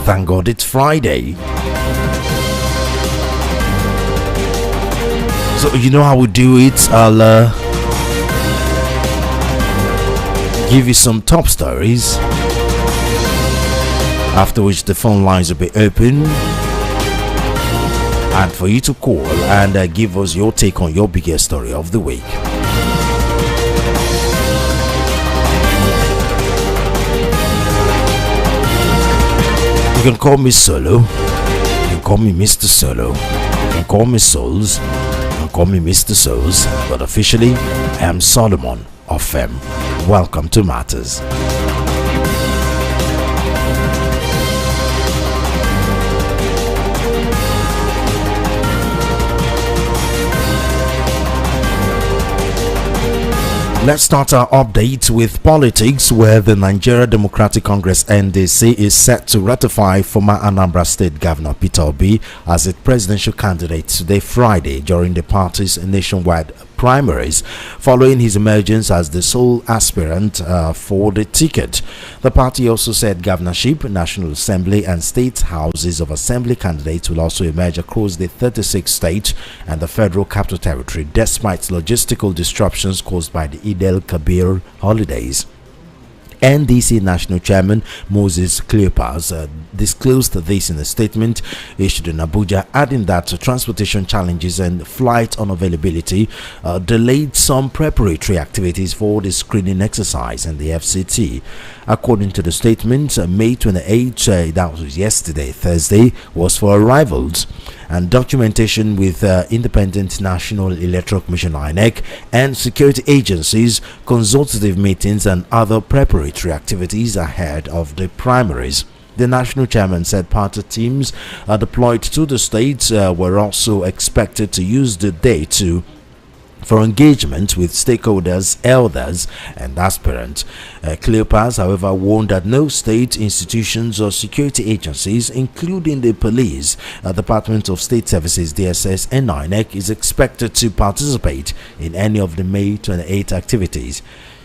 Thank God it's Friday. So you know how we do it. I'll give you some top stories, after which the phone lines will be open and for you to call and give us your take on your biggest story of the week. You can call me Solo, you can call me Mr. Solo, you can call me Souls, you can call me Mr. Souls, but officially I am Solomon Ofem. Welcome to Matters. Let's start our update with politics, where the Nigeria Democratic Congress NDC is set to ratify former Anambra State Governor Peter Obi as its presidential candidate today, Friday, during the party's nationwide primaries, following his emergence as the sole aspirant for the ticket. The party also said governorship, National Assembly and state houses of assembly candidates will also emerge across the 36 states and the Federal Capital Territory, despite logistical disruptions caused by the Eid el-Kabir holidays. NDC National Chairman Moses Cleopas disclosed this in a statement issued in Abuja, adding that transportation challenges and flight unavailability delayed some preparatory activities for the screening exercise and the FCT. According to the statement, May 28, that was yesterday, Thursday, was for arrivals, and documentation with Independent National Electoral Commission (INEC) and security agencies, consultative meetings and other preparatory activities ahead of the primaries. The national chairman said party teams deployed to the states were also expected to use the day for engagement with stakeholders, elders and aspirants. Cleopas, however, warned that no state institutions or security agencies, including the police, Department of State Services (DSS) and INEC, is expected to participate in any of the May 28 activities.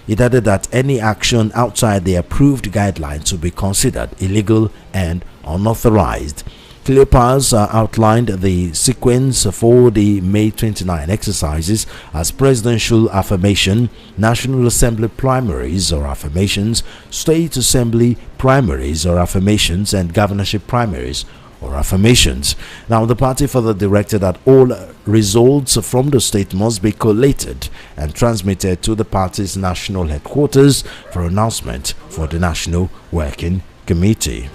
It added that any action outside the approved guidelines will be considered illegal and unauthorized. Cleopas outlined the sequence for the May 29 exercises as presidential affirmation, National Assembly primaries or affirmations, State Assembly primaries or affirmations, and governorship primaries or affirmations. Now, the party further directed that all results from the state must be collated and transmitted to the party's national headquarters for announcement for the National Working Committee.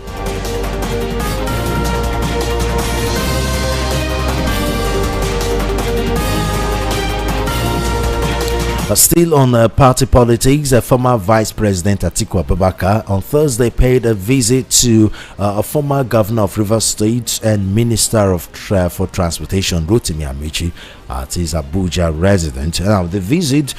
Still on party politics, former Vice President Atiku Abubakar on Thursday paid a visit to a former governor of Rivers State and Minister for Transportation Rotimi Amici at his Abuja residence. Now, the visit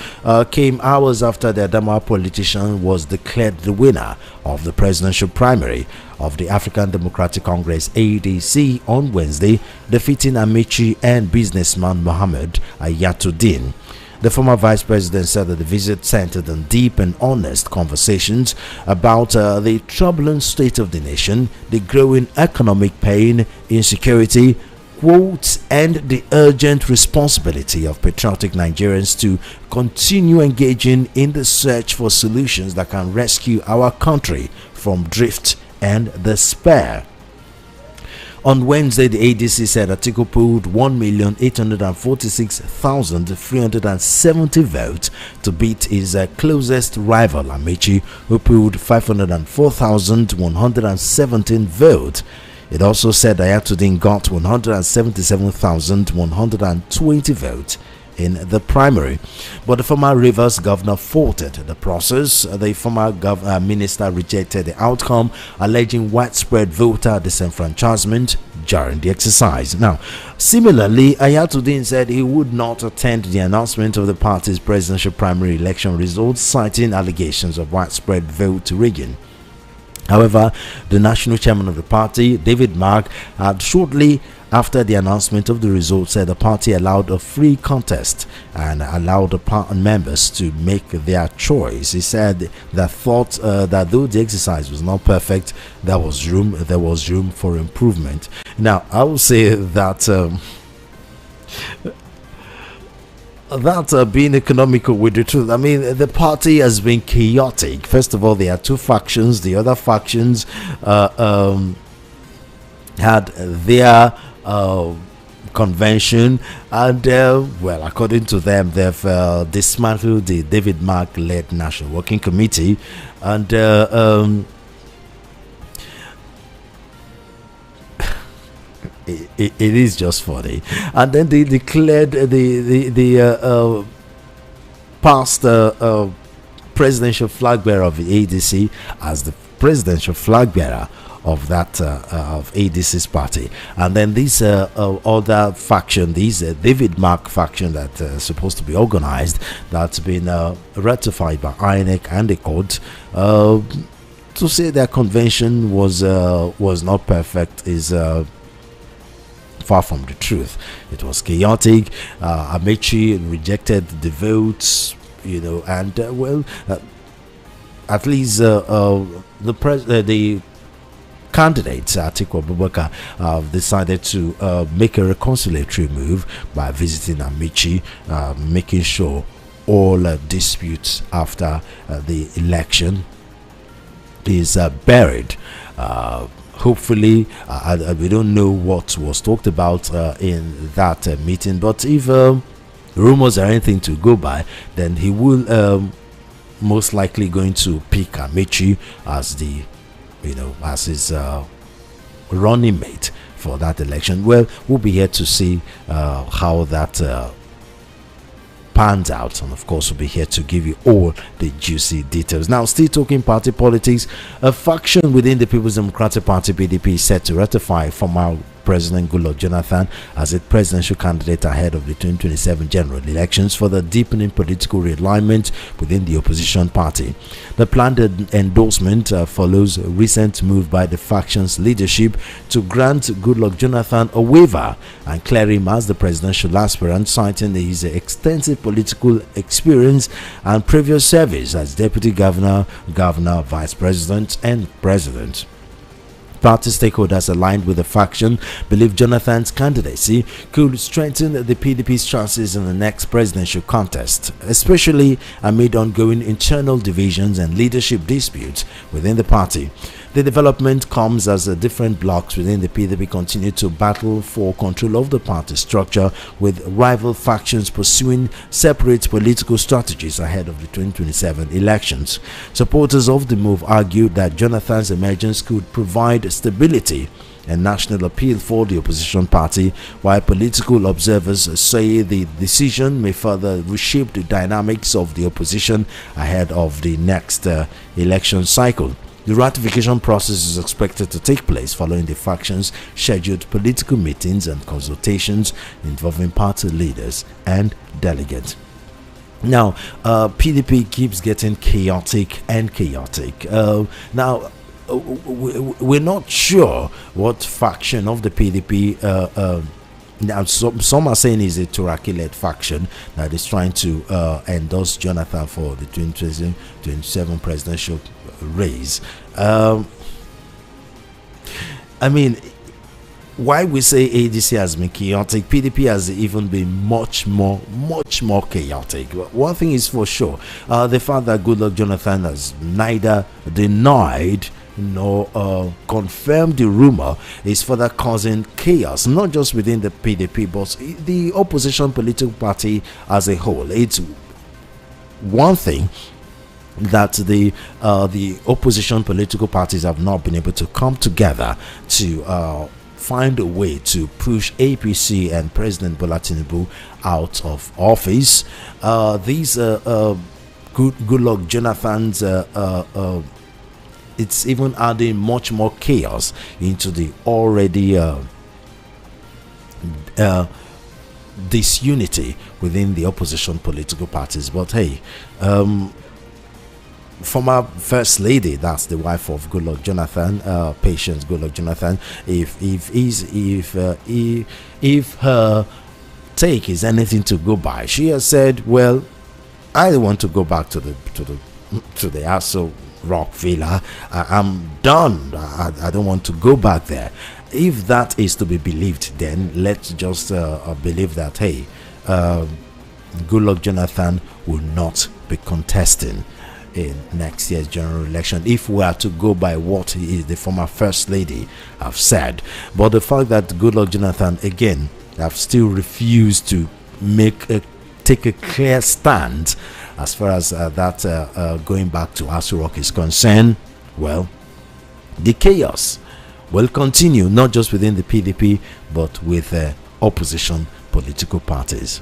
came hours after the Adamawa politician was declared the winner of the presidential primary of the African Democratic Congress (ADC) on Wednesday, defeating Amici and businessman Mohammed Ayatuddin. The former vice president said that the visit centered on deep and honest conversations about the troubling state of the nation, the growing economic pain, insecurity, quotes, and the urgent responsibility of patriotic Nigerians to continue engaging in the search for solutions that can rescue our country from drift and despair. On Wednesday, the ADC said Atiku pulled 1,846,370 votes to beat his closest rival Amici, who pulled 504,117 votes. It also said Ayatuddin got 177,120 votes in the primary, but the former Rivers governor faulted the process. The former minister rejected the outcome, alleging widespread voter disenfranchisement during the exercise. Now, similarly, Ayatuddin said he would not attend the announcement of the party's presidential primary election results, citing allegations of widespread vote rigging. However, the national chairman of the party, David Mark, had shortly after the announcement of the results, said the party allowed a free contest and allowed the members to make their choice. He said that thought that though the exercise was not perfect, there was room for improvement. Now, I will say that being economical with the truth. I mean, the party has been chaotic. First of all, there are two factions. The other factions had their convention, and well, according to them, they've dismantled the David Mark-led National Working Committee, and it is just funny. And then they declared the past presidential flag bearer of the ADC as the presidential flag bearer of that of ADC's party. And then this other faction, this David Mark faction that supposed to be organized, that's been ratified by INEC and the court, to say their convention was not perfect is far from the truth. It was chaotic. Amechi rejected the votes, and well, at least the candidates, Atiku Abubakar, decided to make a reconciliatory move by visiting Amechi, making sure all disputes after the election is buried. Hopefully, we don't know what was talked about in that meeting, but if rumors are anything to go by, then he will most likely going to pick Amechi as the as his running mate for that election. Well, we'll be here to see how that pans out, and of course we'll be here to give you all the juicy details. Now, still talking party politics, a faction within the People's Democratic Party PDP is set to ratify former President Goodluck Jonathan as a presidential candidate ahead of the 2027 general elections for the deepening political realignment within the opposition party. The planned endorsement follows a recent move by the faction's leadership to grant Goodluck Jonathan a waiver and clear him as the presidential aspirant, citing his extensive political experience and previous service as deputy governor, vice president, and president. Party stakeholders aligned with the faction believe Jonathan's candidacy could strengthen the PDP's chances in the next presidential contest, especially amid ongoing internal divisions and leadership disputes within the party. The development comes as the different blocs within the PDP continue to battle for control of the party structure, with rival factions pursuing separate political strategies ahead of the 2027 elections. Supporters of the move argued that Jonathan's emergence could provide stability and national appeal for the opposition party, while political observers say the decision may further reshape the dynamics of the opposition ahead of the next election cycle. The ratification process is expected to take place following the faction's scheduled political meetings and consultations involving party leaders and delegates. Now, PDP keeps getting chaotic and chaotic. Now, we're not sure what faction of the PDP. Now, some are saying it's a Turaki-led faction that is trying to endorse Jonathan for the 2027 presidential race. I mean, why we say ADC has been chaotic, PDP has even been much more chaotic. One thing is for sure, the fact that Goodluck Jonathan has neither denied nor confirmed the rumor is further causing chaos, not just within the PDP but the opposition political party as a whole. It's one thing that the opposition political parties have not been able to come together to find a way to push APC and President Bola Tinubu out of office. These Goodluck Jonathan's it's even adding much more chaos into the already disunity within the opposition political parties. But hey, former first lady, that's the wife of Goodluck Jonathan, Patience Goodluck Jonathan, if her take is anything to go by, she has said, well, I don't want to go back to the Aso Rock Villa. I'm done. I don't want to go back there. If that is to be believed, then let's just believe that, hey, Goodluck Jonathan will not be contesting in next year's general election, if we are to go by what the former first lady have said. But the fact that Goodluck Jonathan again have still refused to take a clear stand as far as that going back to Aso Rock is concerned, well, the chaos will continue, not just within the PDP but with opposition political parties.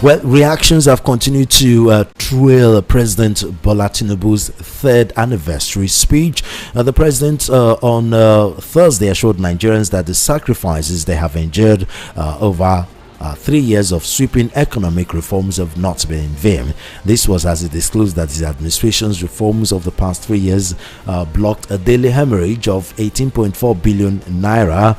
Well, reactions have continued to trail President Bola Tinubu's third anniversary speech. The president on Thursday assured Nigerians that the sacrifices they have endured over 3 years of sweeping economic reforms have not been in vain. This was as he disclosed that his administration's reforms of the past 3 years blocked a daily hemorrhage of 18.4 billion naira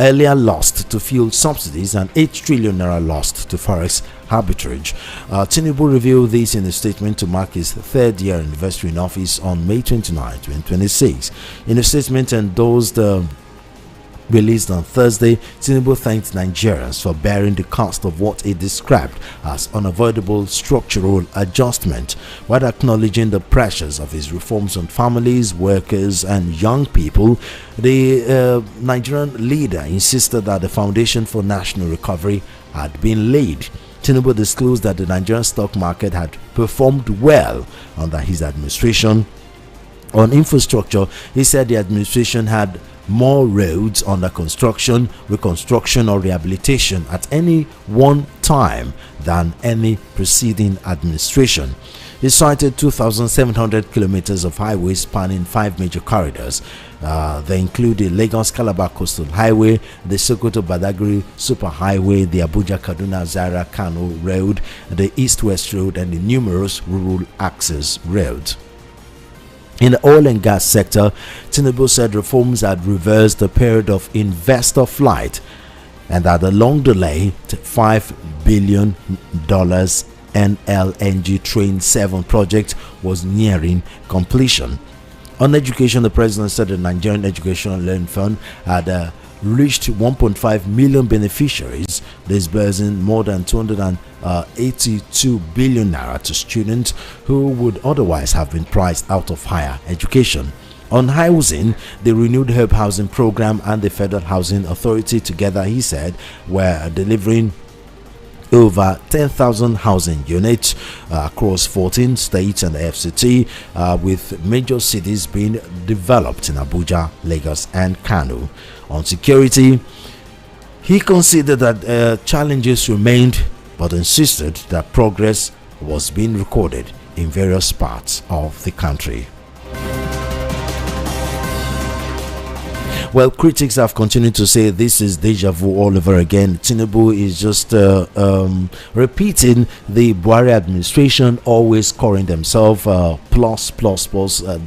earlier lost to fuel subsidies and 8 trillion naira lost to forex arbitrage. Tinubu revealed this in a statement to mark his third year anniversary in office on May 29, 2026. In a statement endorsed released on Thursday, Tinubu thanked Nigerians for bearing the cost of what he described as unavoidable structural adjustment, while acknowledging the pressures of his reforms on families, workers, and young people. The Nigerian leader insisted that the foundation for national recovery had been laid. Tinubu disclosed that the Nigerian stock market had performed well under his administration. On infrastructure, he said the administration had more roads under construction, reconstruction, or rehabilitation at any one time than any preceding administration. He cited 2,700 kilometers of highways spanning 5 major corridors. They include the Lagos-Calabar Coastal Highway, the Sokoto-Badagry Superhighway, the Abuja-Kaduna-Zaria-Kano Road, the East-West Road, and the numerous rural access roads. In the oil and gas sector, Tinubu said reforms had reversed the period of investor flight and that the long delayed $5 billion NLNG Train 7 project was nearing completion. On education, the president said the Nigerian Educational Loan Fund had reached 1.5 million beneficiaries, disbursing more than 282 billion naira to students who would otherwise have been priced out of higher education. On housing, the renewed Herb Housing Program and the Federal Housing Authority together, he said, were delivering over 10,000 housing units across 14 states and the FCT, with major cities being developed in Abuja, Lagos, and Kano. On security, he considered that challenges remained, but insisted that progress was being recorded in various parts of the country. Well, critics have continued to say this is deja vu all over again. Tinubu is just repeating the Buhari administration, always scoring themselves plus,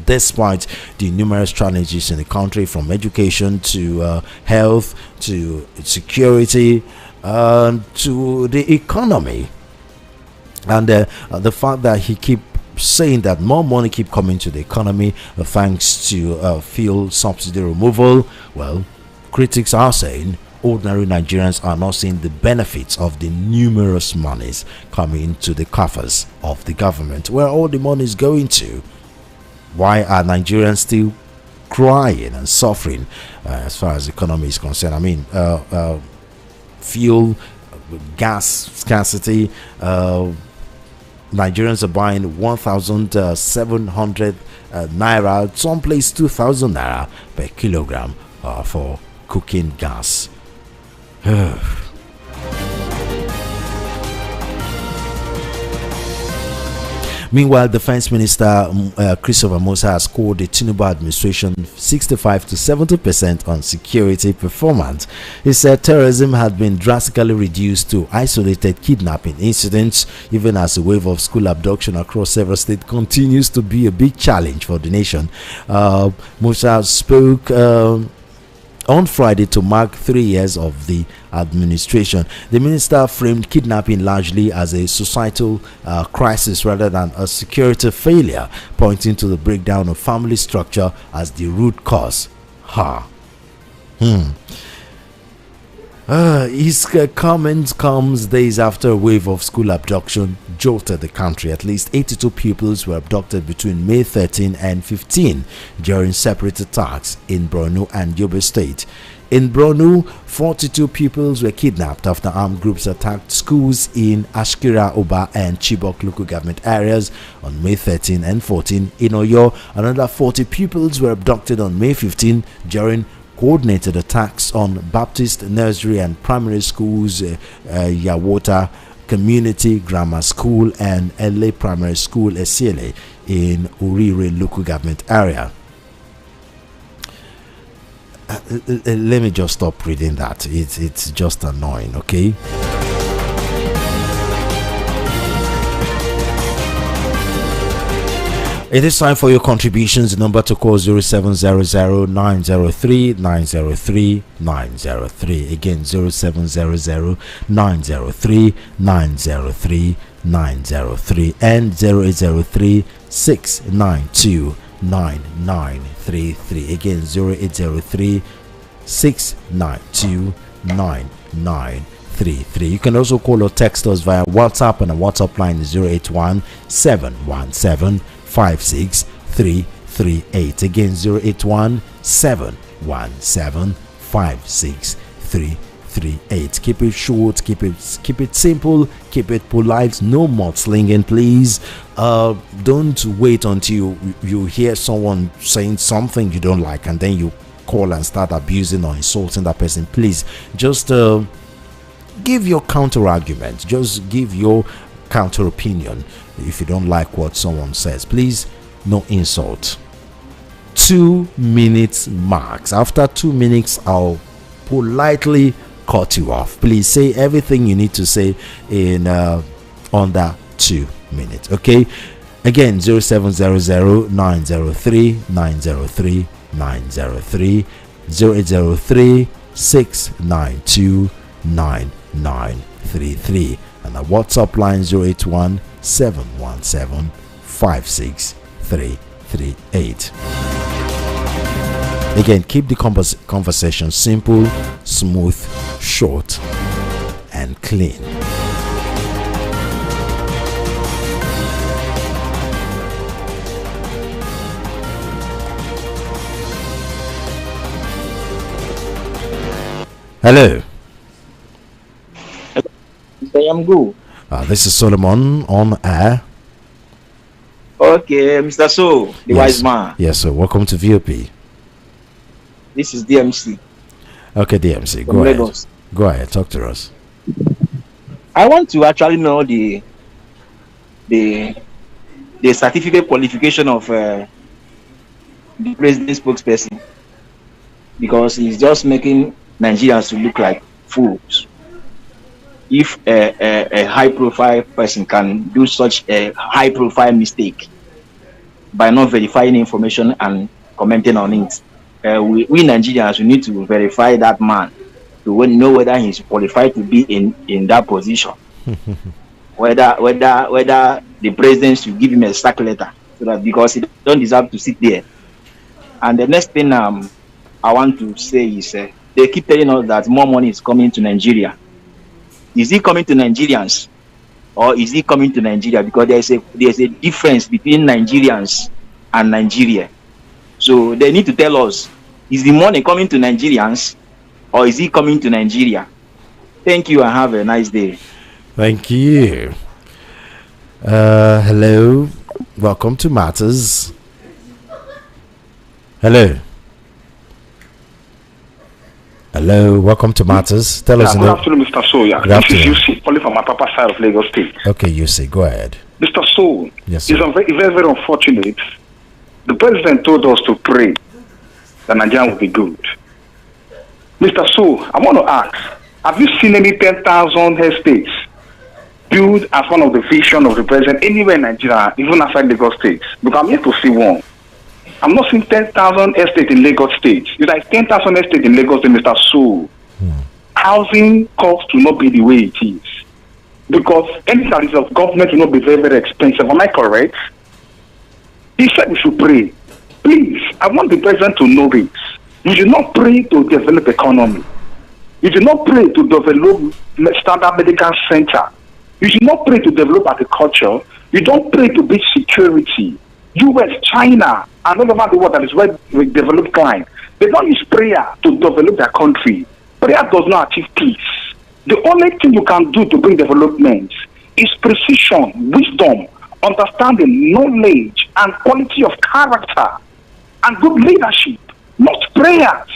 despite the numerous challenges in the country, from education to health to security to the economy. And the fact that he keep saying that more money keep coming to the economy thanks to fuel subsidy removal. Well, critics are saying ordinary Nigerians are not seeing the benefits of the numerous monies coming to the coffers of the government. Where all the money is going to? Why are Nigerians still crying and suffering as far as the economy is concerned? I mean, fuel, gas scarcity, Nigerians are buying 1,700 naira, someplace 2,000 naira per kilogram for cooking gas. Meanwhile, Defense Minister Christopher Musa has scored the Tinubu administration 65 to 70% on security performance. He said terrorism had been drastically reduced to isolated kidnapping incidents, even as a wave of school abduction across several states continues to be a big challenge for the nation. Musa spoke on Friday to mark 3 years of the administration. The minister framed kidnapping largely as a societal crisis rather than a security failure, pointing to the breakdown of family structure as the root cause. His comment comes days after a wave of school abduction jolted the country. At least 82 pupils were abducted between May 13 and 15 during separate attacks in Borno and Yobe State. In Borno, 42 pupils were kidnapped after armed groups attacked schools in Ashkira, Oba, and Chibok local government areas on May 13 and 14. In Oyo, another 40 pupils were abducted on May 15 during coordinated attacks on Baptist nursery and primary schools, Yawota Community Grammar School and LA Primary School, Esiele, in Urire local government area. Let me just stop reading that. It's just annoying, okay? It is time for your contributions. The number to call 0700 903 903 903. Again, 0700 903 903 903 and 0803 692 9933. Again, 0803 692 9933. You can also call or text us via WhatsApp, and the WhatsApp line is 081 717 56338. Again, 081 717 56338. Keep it short, keep it simple, keep it polite, no mudslinging, please. Don't wait until you hear someone saying something you don't like and then you call and start abusing or insulting that person. Please just give your counter argument, just give your counter opinion. If you don't like what someone says, please, no insult. 2 minutes max. After 2 minutes, I'll politely cut you off. Please say everything you need to say in under 2 minutes, okay? Again, 0700 903 903 903, 0803 692 9933, and the WhatsApp line 081 717 56338. Again, keep the conversation simple, smooth, short, and clean. Hello. I'm good. This is Solomon on air. Okay, Mr. So, the wise man. Yes, sir. Welcome to VOP. This is DMC. Okay, DMC. Go ahead. Lagos. Go ahead. Talk to us. I want to actually know the certificate qualification of the president spokesperson, because he's just making Nigerians to look like fools. If a high-profile person can do such a high-profile mistake by not verifying information and commenting on it, we Nigerians, we need to verify that man to know whether he's qualified to be in that position. whether the president should give him a sack letter, so that, because he don't deserve to sit there. And the next thing I want to say is they keep telling us that more money is coming to Nigeria. Is it coming to Nigerians, or is it coming to Nigeria? Because there's a difference between Nigerians and Nigeria. So they need to tell us, is the money coming to Nigerians, or is it coming to Nigeria? Thank you and have a nice day. Thank you. Hello. Welcome to Matters. Hello. Hello, welcome to Matters. Tell us. Good afternoon, Mr. Soya. This is UC, calling from my papa side of Lagos State. Okay, UC, go ahead. Mr. Soul, Yes, it's very, very, very unfortunate. The president told us to pray that Nigeria will be good. Mr. Soul, I want to ask, have you seen any 10,000 estates built as one of the vision of the president anywhere in Nigeria, even outside Lagos State? Because I'm yet to see one. I'm not seeing 10,000 estates in Lagos State. It's like 10,000 estates in Lagos, Mr. Soul. Housing cost will not be the way it is. Because any service of government will not be very, very expensive. Am I correct? He said we should pray. Please, I want the president to know this. You should not pray to develop economy. You should not pray to develop standard medical center. You should not pray to develop agriculture. You don't pray to build security. US, China, and all over the world that is well developed kind. They don't use prayer to develop their country. Prayer does not achieve peace. The only thing you can do to bring development is precision, wisdom, understanding, knowledge, and quality of character, and good leadership, not prayers.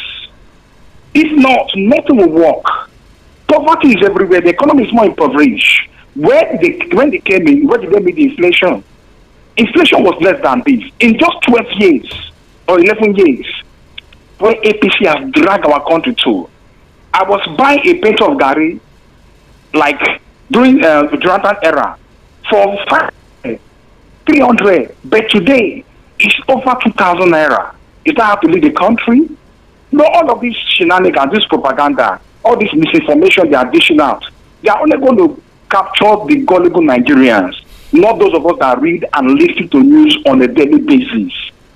If not, nothing will work. Poverty is everywhere. The economy is more impoverished. When they came in, where did they meet the inflation? Inflation was less than this. In just 12 years or 11 years, where APC has dragged our country to, I was buying a pint of Gary, like during the Jonathan era, for 300, but today it's over 2,000 naira. Is that how to lead the country? No, all of these shenanigans, this propaganda, all this misinformation they are dishing out, they are only going to capture the gullible Nigerians, not those of us that read and listen to news on a daily basis.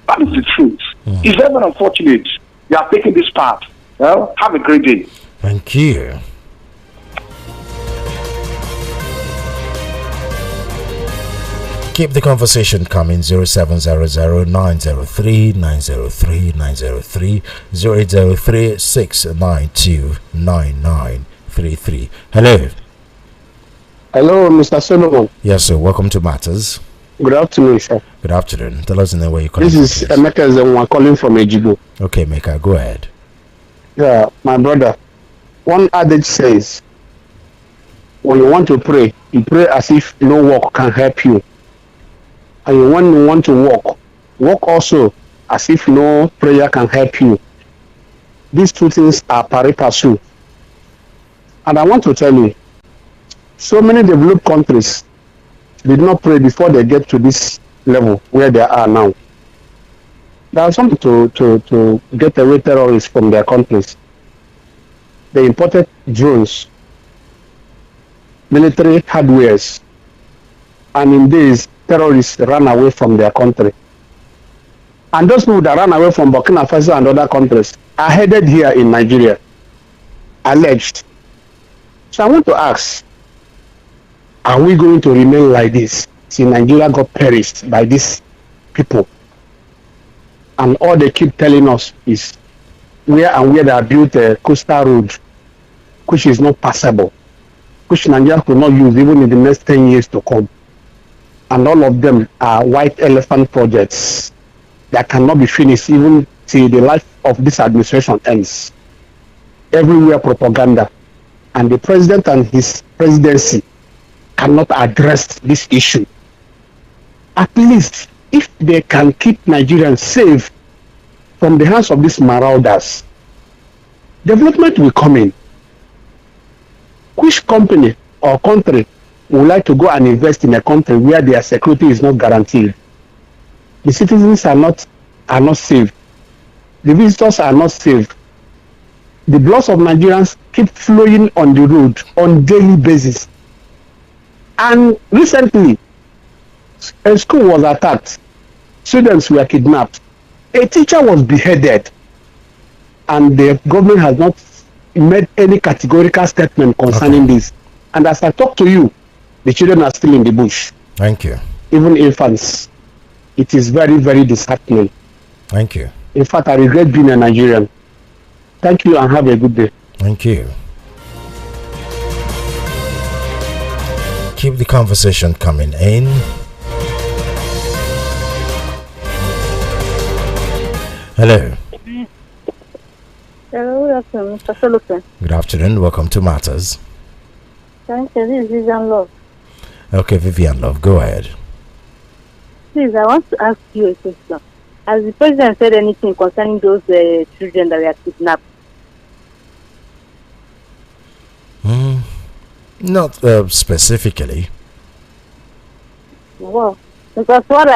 That is the truth. It's very unfortunate they are taking this path. Well, have a great day. Thank you. Keep the conversation coming. 0700-903-903-903 0803-692-9933. Hello. Hello, Mr. Solomon. Yes, sir. Welcome to Matters. Good afternoon, sir. Good afternoon. Tell us in the way you calling. This is Emeka Zenwa calling from Ejigo. Okay, Emeka, go ahead. Yeah, my brother. One adage says, when you want to pray, you pray as if no work can help you. And when you want to walk also as if no prayer can help you. These two things are pari passu. And I want to tell you, so many developed countries did not pray before they get to this level where they are now. There are something to get away terrorists from their countries. They imported drones, military hardwares, and in days, terrorists ran away from their country. And those people that ran away from Burkina Faso and other countries are headed here in Nigeria, alleged. So I want to ask, are we going to remain like this till Nigeria got perished by these people? And all they keep telling us is where they are built a coastal road, which is not passable, which Nigeria could not use even in the next 10 years to come. And all of them are white elephant projects that cannot be finished even till the life of this administration ends. Everywhere propaganda. And the president and his presidency cannot address this issue. At least, if they can keep Nigerians safe from the hands of these marauders, development will come in. Which company or country would like to go and invest in a country where their security is not guaranteed? The citizens are not saved. The visitors are not saved. The blood of Nigerians keep flowing on the road on daily basis. And recently, a school was attacked. Students were kidnapped. A teacher was beheaded. And the government has not made any categorical statement concerning this. And as I talk to you, the children are still in the bush. Thank you. Even infants. It is very, very disheartening. Thank you. In fact, I regret being a Nigerian. Thank you and have a good day. Thank you. Keep the conversation coming in. Hello. Hello, good afternoon, Mr. Solomon. Good afternoon. Welcome to Matters. Thank you. This is Vision Love. Okay, Vivian Love, go ahead. Please, I want to ask you a question. Has the president said anything concerning those children that were kidnapped? Not specifically. Well, because what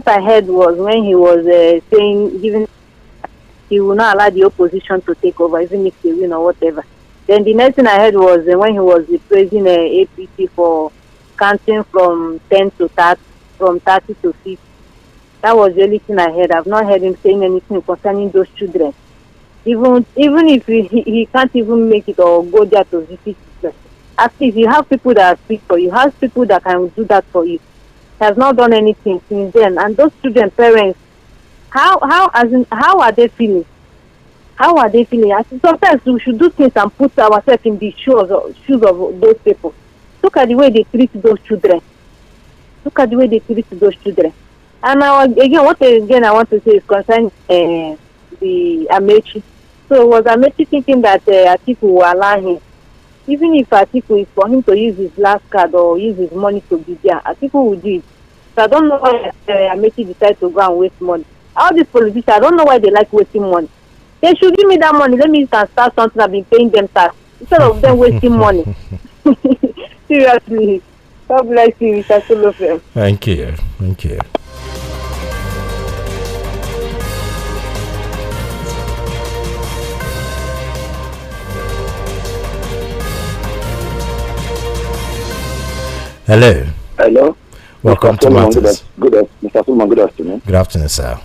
I heard was when he was saying, giving, he will not allow the opposition to take over, even if they win or whatever. Then the next thing I heard was when he was praising APC for counting from 10 to 30, from 30 to 50. That was the only thing I heard. I've not heard him saying anything concerning those children. Even if he can't even make it or go there to visit them. At least you have people that speak for you, have people that can do that for you. He has not done anything since then. And those children, parents, how are they feeling? How are they feeling? I think sometimes we should do things and put ourselves in the shoes of those people. Look at the way they treat those children. Look at the way they treat those children. And now again, what I want to say is concerning the Amechi. So was Amechi thinking that Atiku will allow him? Even if Atiku is for him to use his last card or use his money to be there, Atiku will do it. So I don't know why Amechi decided to go and waste money. All these politicians, I don't know why they like wasting money. They should give me that money. Let me start something. I've been paying them tax instead of them wasting money. Seriously. God bless you, Mr. Solofem. Thank you. Thank you. Hello. Hello. Welcome to Matters. Mr. Solomon, good afternoon. Good afternoon, sir.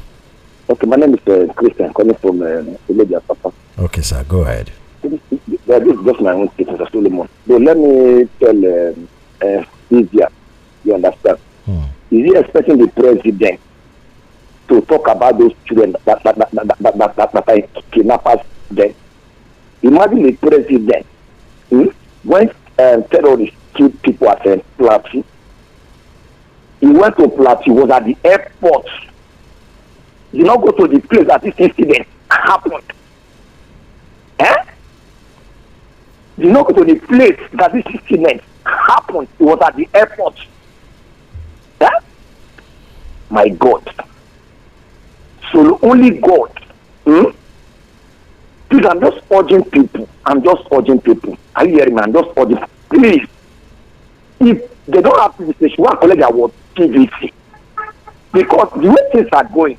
Okay, my name is Christian, calling from Ilebia, Papa. Okay, sir, go ahead. This is just my own statement, Mr. Solomon. So let me tell India, you understand? Is he expecting the president to talk about those children that are kidnappers then? Imagine the president, when terrorists killed people at Plateau. He went to Plateau, he was at the airport. He did not go to the place that this incident happened. He did not go to the place that this incident happened. He was at the airport. My God. So only God. Please, I'm just urging people. Are you hearing me? I'm just urging. Please. If they don't have PVC, one college award PVC. Because the way things are going,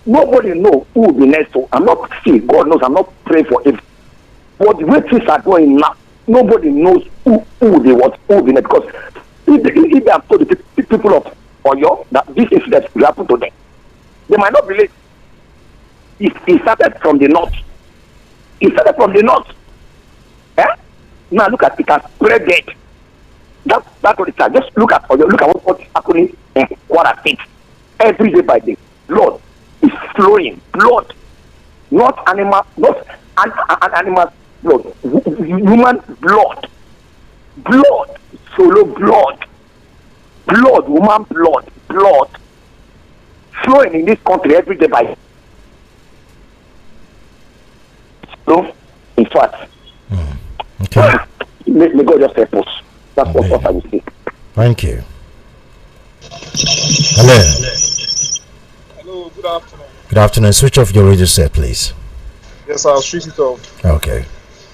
nobody knows who will be next. So I'm not saying, God knows, I'm not praying for it. But the way things are going now, nobody knows who will be next. Because if they have told the people of Oyo that this incident will happen to them, they might not believe. It started from the north. Now look at it, has spread it. That's what it's like. Just look at what's happening in Kwara State. Every day by day, blood is flowing. Blood, not animal, not an animal blood, human blood, solo blood, woman blood, flowing in this country every day by day. So, in fact, okay. May God just help us. That's what I would say. Thank you. Hello. Hello, good afternoon. Good afternoon. Switch off your radio set, please. Yes, I'll switch it off. Okay.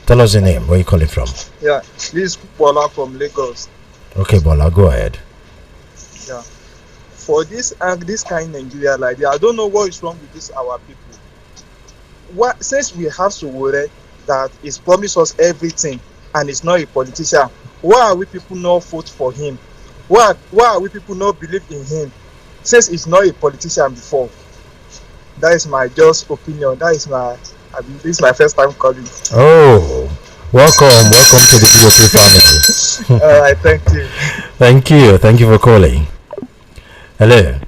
Tell us your name. Where are you calling from? Yeah, this is Bola from Lagos. Okay, Bola, go ahead. Yeah. For this kind of Nigeria like that, I don't know what is wrong with this our people. Since we have Sowore that is promised us everything and is not a politician, why are we people not vote for him? Why are we people not believe in him? Since he's not a politician before. That is my just opinion. This is my first time calling. Oh, welcome to the BOP family. All right, thank you. Thank you for calling. Hello.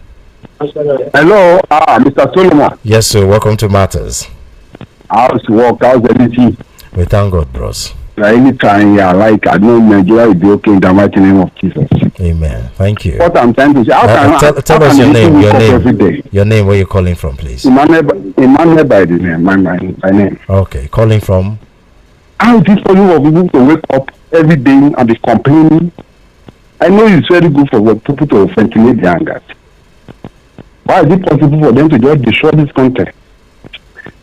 Hello, Mr. Solomon. Yes, sir. Welcome to Matters. How's work? How's everything? We thank God, bros. Anytime, I know Nigeria will be okay in the mighty name of Jesus. Amen. Thank you. What I'm trying to say, tell us your name. Your name. Where you calling from, please? Emmanuel by the name. My name. Okay, calling from. How is this for you of people to wake up every day and be complaining I know it's very good for people to ventilate their anger. Why is it possible for them to just destroy this country?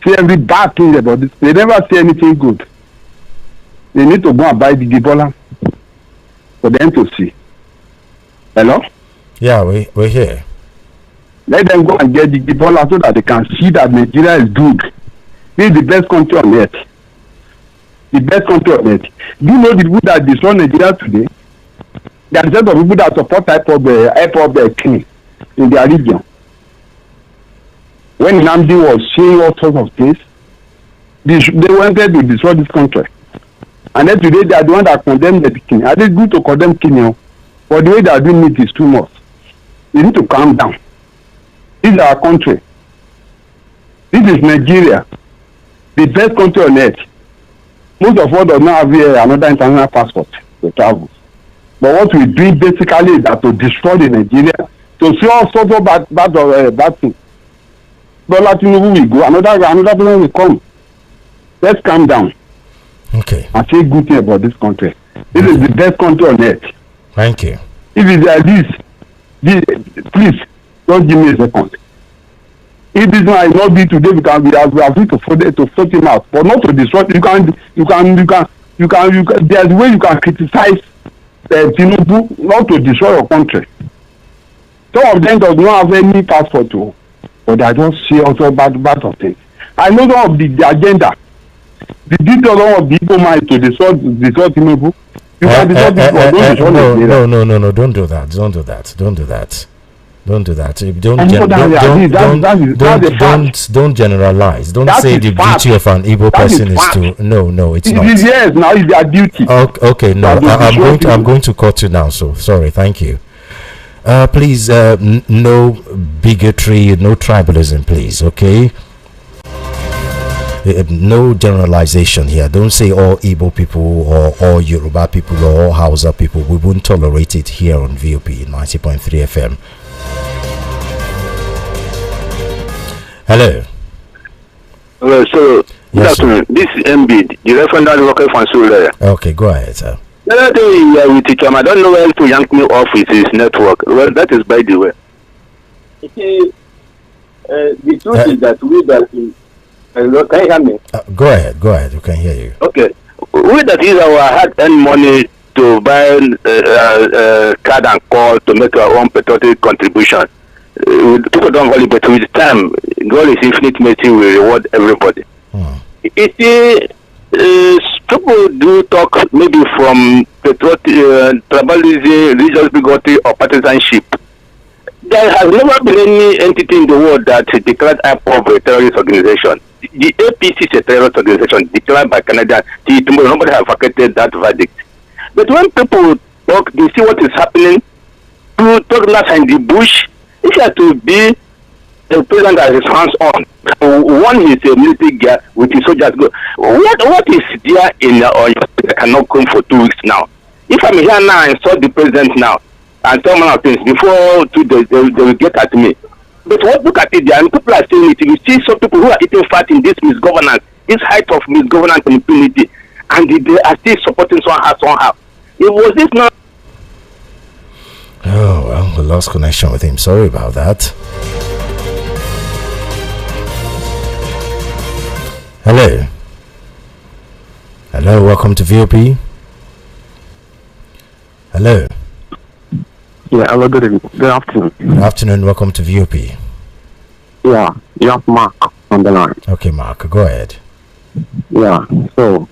See every bad thing about this. They never say anything good. They need to go and buy the Ebola for them to see. Hello? Yeah, we're here. Let them go and get the Ebola so that they can see that Nigeria is good. This is the best country on earth. The best country on earth. Do you know the people that destroy Nigeria today? There are a set of people that support type of king in their region. When Namdi was saying all sorts of things, they wanted to destroy this country. And then today they are the one that condemned the king. Are they good to condemn king? But the way they are doing it is too much. They need to calm down. This is our country. This is Nigeria, the best country on earth. Most of us do not have another international passport to travel. But what we do basically is that to destroy the Nigeria, to see all sorts of bad things. Bola Tinubu will go, another person will come. Let's calm down. Okay. And say good thing about this country. This is the best country on earth. Thank you. If it's like this, please don't give me a second. If this one is not be today, we are free to sort him out, but not to destroy. You can. There's a way you can criticize Tinubu, not to destroy your country. Some of them does not have any passport too, but they just say also bad of things. I know some of the agenda. The details of the people mind to destroy Tinubu. You can destroy people. No, don't do that. Don't do that. Don't generalize. Don't say the duty of an Igbo person is to. No, it's not. Yes, now it's their duty. Okay, no, I'm going to cut you now. So sorry, thank you. Please, no bigotry, no tribalism, please. Okay. No generalization here. Don't say all Igbo people or all Yoruba people or all Hausa people. We won't tolerate it here on VOP 90.3 FM. Hello. Well, so good Yes, afternoon. This is MB, the referendum worker from Surulere. Okay, go ahead, sir. The other day with Icham, I don't know where to yank me off with his network. Well, that is by the way. You see, the truth is that we that can you hear me? Go ahead. We can hear you. Okay. We that use our hard-earned money to buy card and call to make our own patriotic contribution. People don't value, but with time, God is infinite mercy will reward everybody. You see, people do talk maybe from patriotic, tribalism, religious bigotry, or partisanship. There has never been any entity in the world that declared IPOB a terrorist organization. The APC is a terrorist organization declared by Canada. Nobody has vacated that verdict. But when people talk, they see what is happening. To talk last in the bush, if you have to be a president that is hands on, one is a military guy with his soldiers go. What is there in that cannot come for 2 weeks now? If I'm here now and saw the president now and some other things before 2 days, they will get at me. But look at it there, and people are saying it. You see some people who are eating fat in this misgovernance, this height of misgovernance and impunity, and they are still supporting somehow. It was this not. Oh, well, we lost connection with him. Sorry about that. Hello, welcome to VOP. Hello. Yeah, hello, good evening. Good afternoon. Good afternoon, welcome to VOP. Yeah, you have Mark on the line. Okay, Mark, go ahead. Yeah, so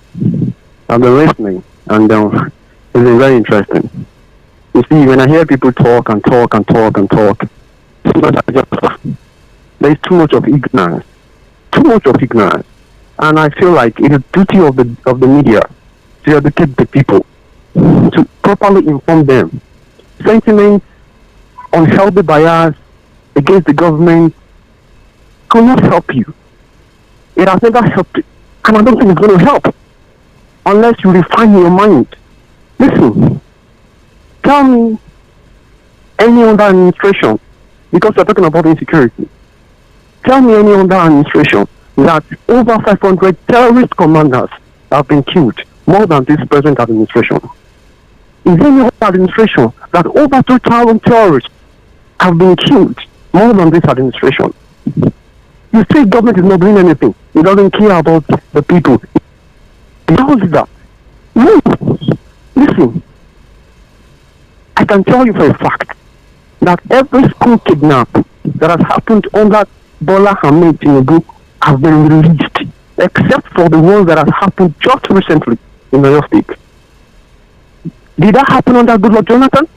I've been listening, and it's been very interesting. You see, when I hear people talk, there's too much of ignorance. And I feel like it is duty of the media to educate the people, to properly inform them. Sentiments, unhealthy bias against the government cannot help you. It has never helped, and I don't think it's going to help unless you refine your mind. Listen, tell me any other administration, because we're talking about insecurity. Tell me any other administration that over 500 terrorist commanders have been killed, more than this present administration. Is there any other administration that over 2,000 terrorists have been killed more than this administration? You say government is not doing anything. It doesn't care about the people. How is that? No. Listen. I can tell you for a fact that every school kidnap that has happened under Bola Ahmed Tinubu has been released, except for the ones that has happened just recently in the state. Did that happen under Goodluck Jonathan?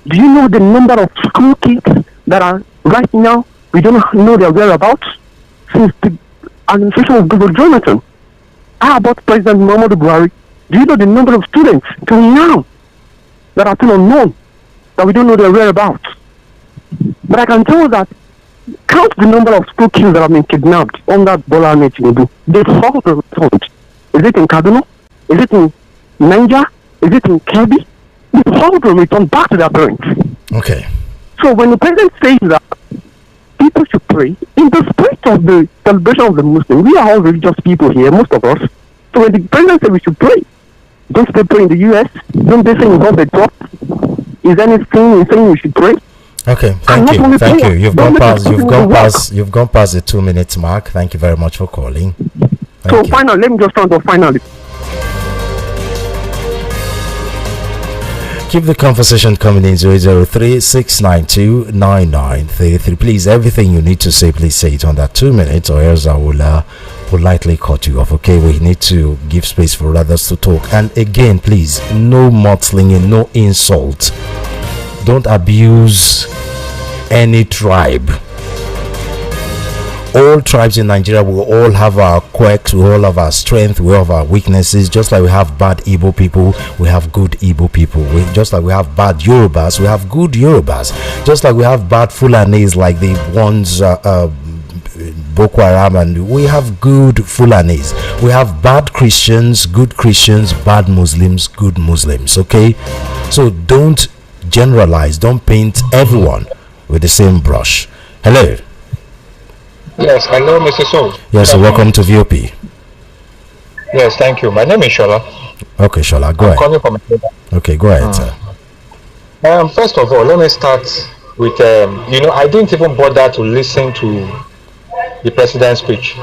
Do you know the number of school kids that are right now, we don't know their whereabouts since the administration of Goodluck Jonathan? How about President Muhammadu Buhari? Do you know the number of students till now that are still unknown, that we don't know their whereabouts? But I can tell you that, count the number of school kids that have been kidnapped under Bola Ahmed Tinubu. They all the returned. Is it in Kaduna? Is it in Niger? Is it in Kebbi? They all the returned back to their parents. Okay. So when the president says that people should pray, in the spirit of the celebration of the Muslims, we are all religious people here, most of us. So when the president says we should pray, don't they pray in the US? Don't they say in God they talk? Is anything saying we should pray? Okay, thank you. You've gone past the 2 minutes mark. Thank you very much for calling. So finally, let me just turn to finally. Keep the conversation coming in 003-692-9933. Please, everything you need to say, please say it on that 2 minutes, or else I will politely cut you off. Okay, we need to give space for others to talk. And again, please, no mudslinging, no insult. Don't abuse any tribe. All tribes in Nigeria, we all have our quirks, we all have our strength, we all have our weaknesses. Just like we have bad Igbo people, we have good Igbo people. Just like we have bad Yorubas, we have good Yorubas. Just like we have bad Fulanis, like the ones Boko Haram, and we have good Fulanis. We have bad Christians, good Christians, bad Muslims, good Muslims. Okay, so don't generalize, don't paint everyone with the same brush. Hello. Yes, hello, Mr. Soul. Yes, welcome to VOP. Yes, thank you. My name is Shola. Okay, Shola, go ahead. Calling from okay, go ahead, sir. First of all, let me start with, I didn't even bother to listen to the president's speech.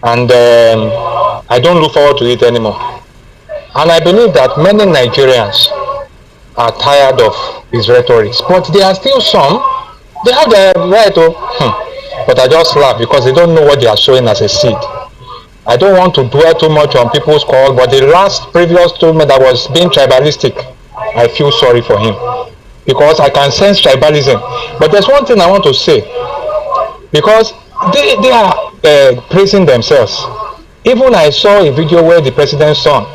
And I don't look forward to it anymore. And I believe that many Nigerians are tired of his rhetoric. But there are still some, they have the right to... But I just laugh because they don't know what they are showing as a seed. I don't want to dwell too much on people's call, but the previous statement that was being tribalistic, I feel sorry for him because I can sense tribalism. But there's one thing I want to say, because they are praising themselves. Even I saw a video where the president's son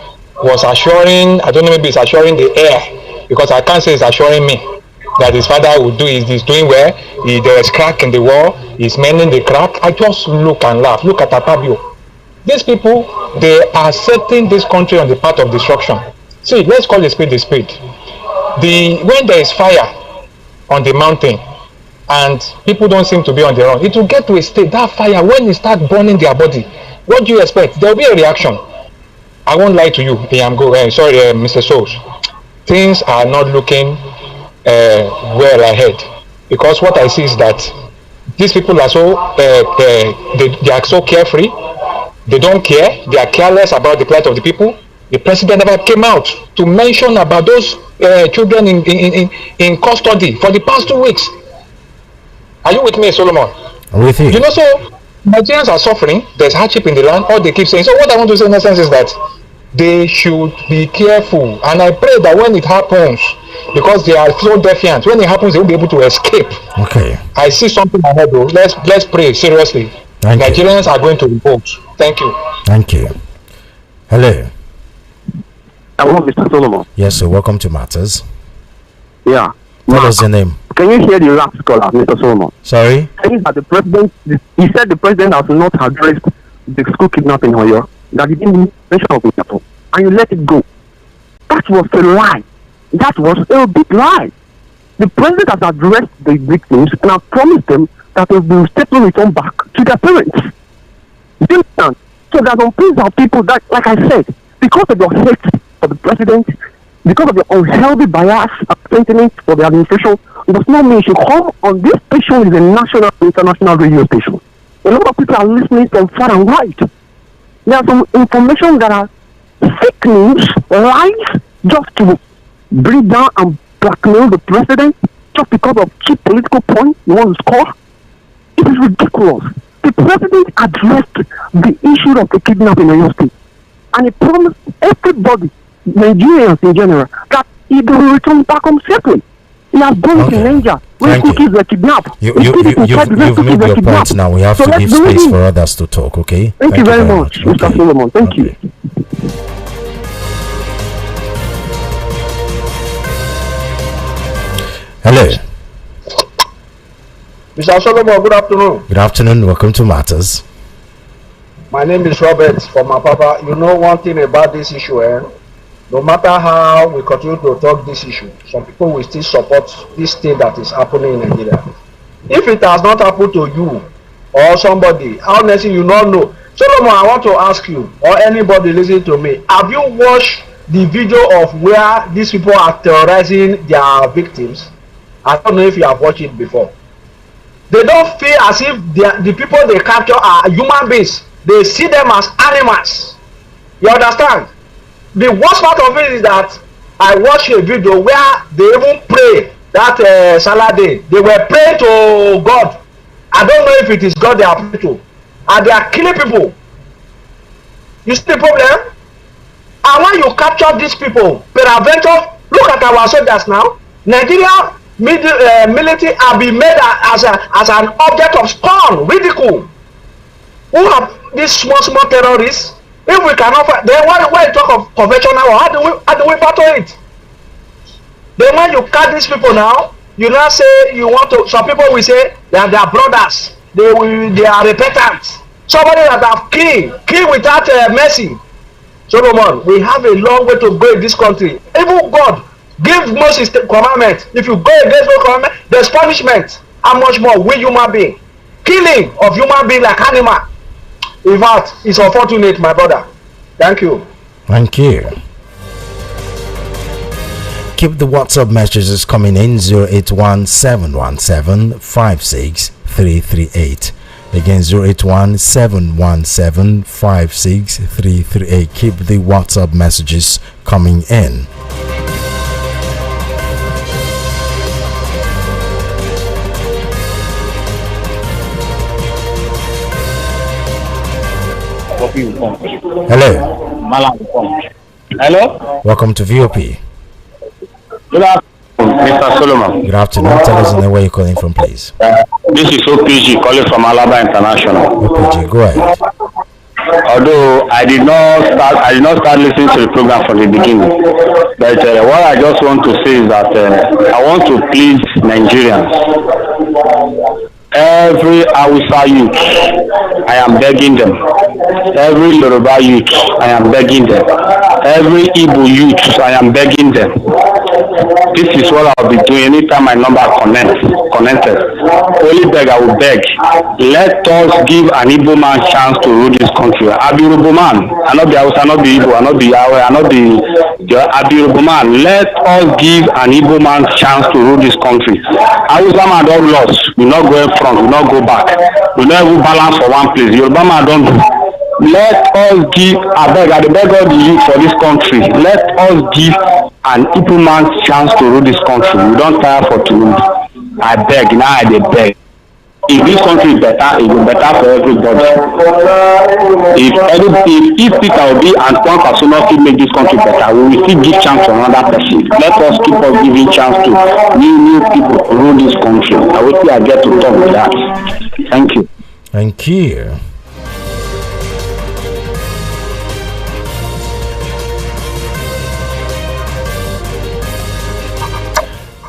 was assuring, I don't know, maybe it's assuring the air, because I can't say it's assuring me that his father will do, he's doing well, there is crack in the wall, he's mending the crack. I just look and laugh. Look at Atabio. These people, they are setting this country on the path of destruction. See, let's call a spade a spade. When there is fire on the mountain and people don't seem to be on their own, it will get to a state, that fire, when it starts burning their body, what do you expect? There will be a reaction. I won't lie to you, Mr. Souls. Things are not looking well ahead, because what I see is that these people are so they are so carefree, they don't care, they are careless about the plight of the people. The president never came out to mention about those children in custody for the past 2 weeks. Are you with me, Solomon? I'm with you. You know, so Nigerians are suffering, there's hardship in the land, all they keep saying. So what I want to say in essence is that they should be careful, and I pray that when it happens, because they are so defiant, when it happens they will be able to escape. Okay, I see something ahead though. Let's pray seriously. Nigerians are going to revolt. Thank you. Thank you. Hello. Hello, Mr. Solomon. Yes, sir. Welcome to Matters. Yeah. What is your name? Can you hear the last caller, Mr. Solomon? Sorry? Saying that the president, he said the president has not addressed the school kidnapping in Oyo, that he didn't mention of it at all, and you let it go. That was a lie. That was a big lie. The president has addressed the victims and has promised them that they will settle return back to their parents. You understand? So there are some things that people that, like I said, because of your hate for the president, because of your unhealthy bias and sentiment for the administration, does not mean you should come on this station. Is a national and international radio station. A lot of people are listening from far and wide. There are some information that are fake news, lies, just to bring down and blackmail the president just because of cheap political points you want to score. It is ridiculous. The president addressed the issue of the kidnapping in your state, and he promised everybody, Nigerians in general, that he will return back home safely. He has gone to Niger where cookies were kidnapped. You've made your point now. We have to give space for others to talk, okay? Thank you very much, Mr. Solomon. Thank you. Hello. Mr. Solomon, good afternoon. Good afternoon. Welcome to Matters. My name is Robert from Apapa. You know one thing about this issue, no matter how we continue to talk this issue, some people will still support this thing that is happening in Nigeria. If it has not happened to you or somebody, honestly, you don't know. Solomon, I want to ask you, or anybody listening to me, have you watched the video of where these people are terrorizing their victims? I don't know if you have watched it before. They don't feel as if the people they capture are human beings. They see them as animals. You understand? The worst part of it is that I watched a video where they even pray that Salah day. They were praying to God. I don't know if it is God they are praying to. And they are killing people. You see the problem? And when you capture these people, peradventure, look at our soldiers now. Nigeria military have been made as an object of scorn, ridicule. Who have these small terrorists? If we cannot fight, then when you talk of conventional war, how do we battle it? Then when you cut these people now, you now say you want to. Some people will say that they are brothers. They are repentant. Somebody that have killed without mercy. Solomon, we have a long way to go in this country. Even God give Moses the commandment. If you go against the commandment, there's punishment. How much more we human being? Killing of human being like animal. In fact, it's unfortunate, my brother. Thank you. Thank you. Keep the WhatsApp messages coming in 081-717-56338. Again, 081-717-56338. Keep the WhatsApp messages coming in. Hello. Hello. Welcome to VOP. Good afternoon, Mr. Solomon. Good afternoon. Tell us where you're calling from, please. This is OPG calling from Alaba International. OPG, go ahead. Although I did not start listening to the program from the beginning, but what I just want to say is that I want to please Nigerians. Every Hausa youth, I am begging them. Every Yoruba youth, I am begging them. Every Igbo youth, I am begging them. This is what I'll be doing anytime my number connected. Only beg, I will beg. Let us give an Igbo man chance to rule this country. I'll be Igbo man. I not be Hausa, I not be Igbo, I not be Yahweh, I not be Igbo man. Let us give an Igbo man chance to rule this country. Hausa man don't lost. We not go in front, we not go back. We not even balance for one place. Yoruba man don't do. Let us give, I beg all the youth for this country. Let us give an Igbo man chance to rule this country. We don't tire for to rule. I beg, now I beg. If this country is better, it will be better for everybody. If Peter Obi and Kwan Kasunoki make this country better, we will still give chance to another person. Let us keep on giving chance to new people to rule this country. I will see I get to talk with that. Thank you. Thank you.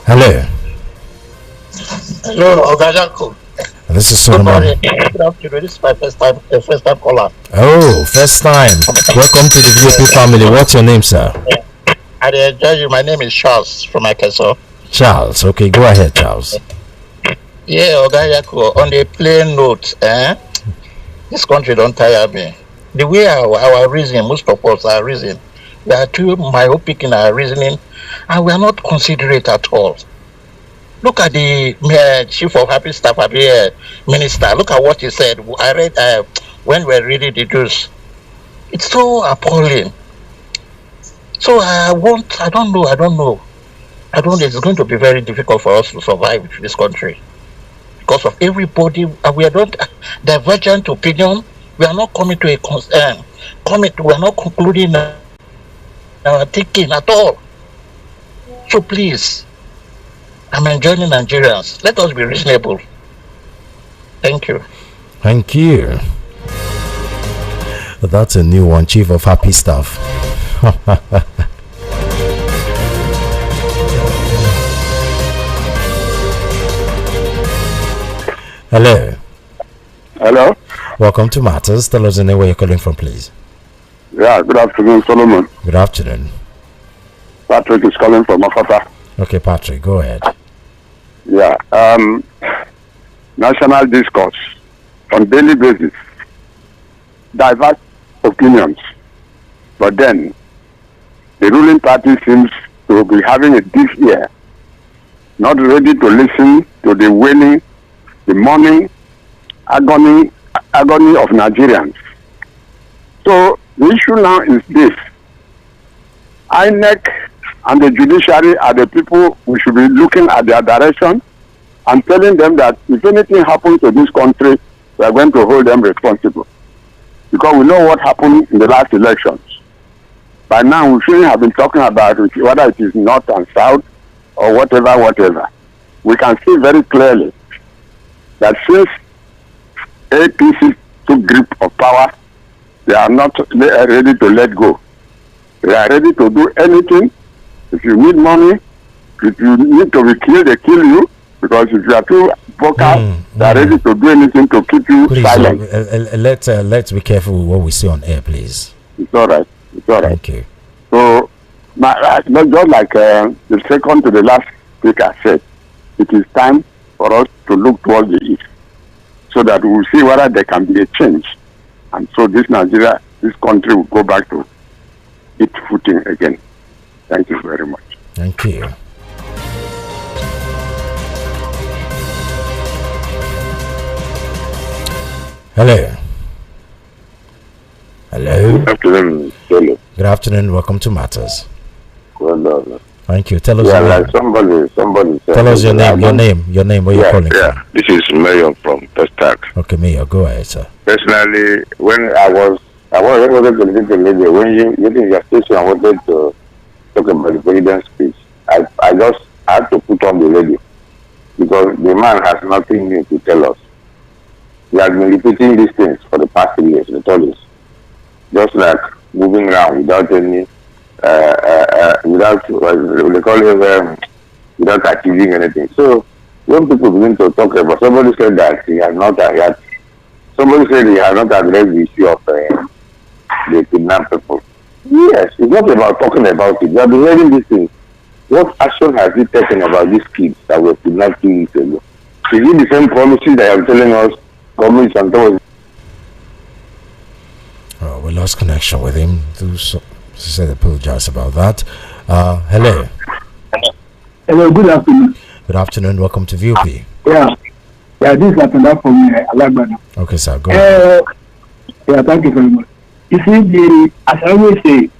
Hello. Hello, Ogajako. This is Solomon. Good afternoon. This is my first time caller. Oh, first time. Welcome to the VOP family. What's your name, sir? I enjoy you. My name is Charles from Akeso. Charles. Okay, go ahead, Charles. Yeah, Ogajako. On a plain note, this country don't tire me. The way our reasoning, most of us are reasoning, we are too myopic in our reasoning and we are not considerate at all. Look at the chief of happy staff, minister. Look at what he said. I read when we were reading the news. It's so appalling. So I don't know. It's going to be very difficult for us to survive in this country because of everybody. We are not divergent opinion. We are not coming to a we are not concluding our thinking at all. So please, I'm enjoying Nigerians. Let us be reasonable. Thank you. Thank you. That's a new one, chief of happy staff. Hello. Hello. Welcome to Matters. Tell us the name where you're calling from, please. Yeah, good afternoon, Solomon. Good afternoon. Patrick is calling from Afata. Okay, Patrick, go ahead. Yeah. National discourse on daily basis. Diverse opinions. But then, the ruling party seems to be having a deaf ear. Not ready to listen to the wailing, the mourning, agony of Nigerians. So the issue now is this. INEC and the judiciary are the people we should be looking at their direction and telling them that if anything happens to this country, we are going to hold them responsible. Because we know what happened in the last elections. By now, we shouldn't have been talking about it, whether it is north and south or whatever. We can see very clearly that since APC took grip of power, they are ready to let go. They are ready to do anything. If you need money, if you need to be killed, they kill you. Because if you are too vocal, they are ready to do anything to keep you silent. Let's be careful with what we say on air, please. It's all right. Thank you. So, just like the second to the last speaker said, it is time for us to look towards the east so that we will see whether there can be a change. And so this country will go back to its footing again. Thank you very much. Thank you. Hello. Good afternoon. Good afternoon. Welcome to Matters. Well done. Thank you. Tell us your name. Like somebody said. Tell us your name. Your name. Where you're calling from? This is Mayor from Pestac. Okay, Mayor. Go ahead, sir. Personally, when I wanted to listen to media, when you in your station, I wanted to talk about the president's speech. I just had to put on the radio because the man has nothing new to tell us. He has been repeating these things for the past 3 years, the tourists. Just like moving around without any, without achieving anything. So when people begin to talk about, somebody said that he has not addressed the issue of the kidnapped people. Yes, it's not about talking about it. We have been hearing these things. What action has he taken about these kids that were kidnapped 2 weeks ago? Is it the same promises that you are telling us? We lost connection with him. Said apologize about that. Hello. Hello. Good afternoon. Good afternoon. Welcome to VOP. Yeah, this is Latanda from Alagbana. Okay, sir. Go ahead. Yeah, thank you very much. You see, as I always say,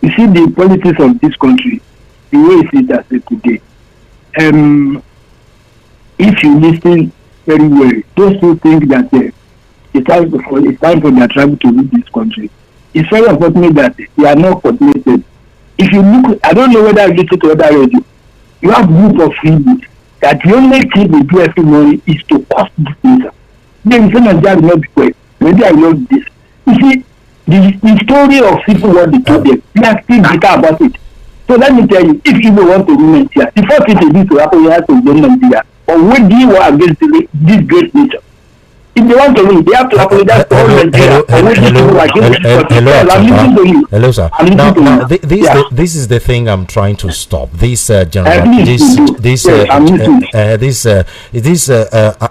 you see the politics of this country, the way it is as today. If you listen very well, those who think that it's time for their tribe to leave this country. It's very unfortunate that they are not coordinated. If you look, I don't know whether you listen to other radio, you have group of people that the only thing they do every morning is to cost this nation. Then some of them will not be quiet. Maybe I love this. You see, the story of people what they told them, they are still bitter about it. So let me tell you, if people want to win Nigeria, the first thing they do to happen, you have to win Nigeria. Or when do you want against this great nation? If if they want to win, they have to apologize to all Nigeria. Hello, sir. Now, this is the thing I'm trying to stop. This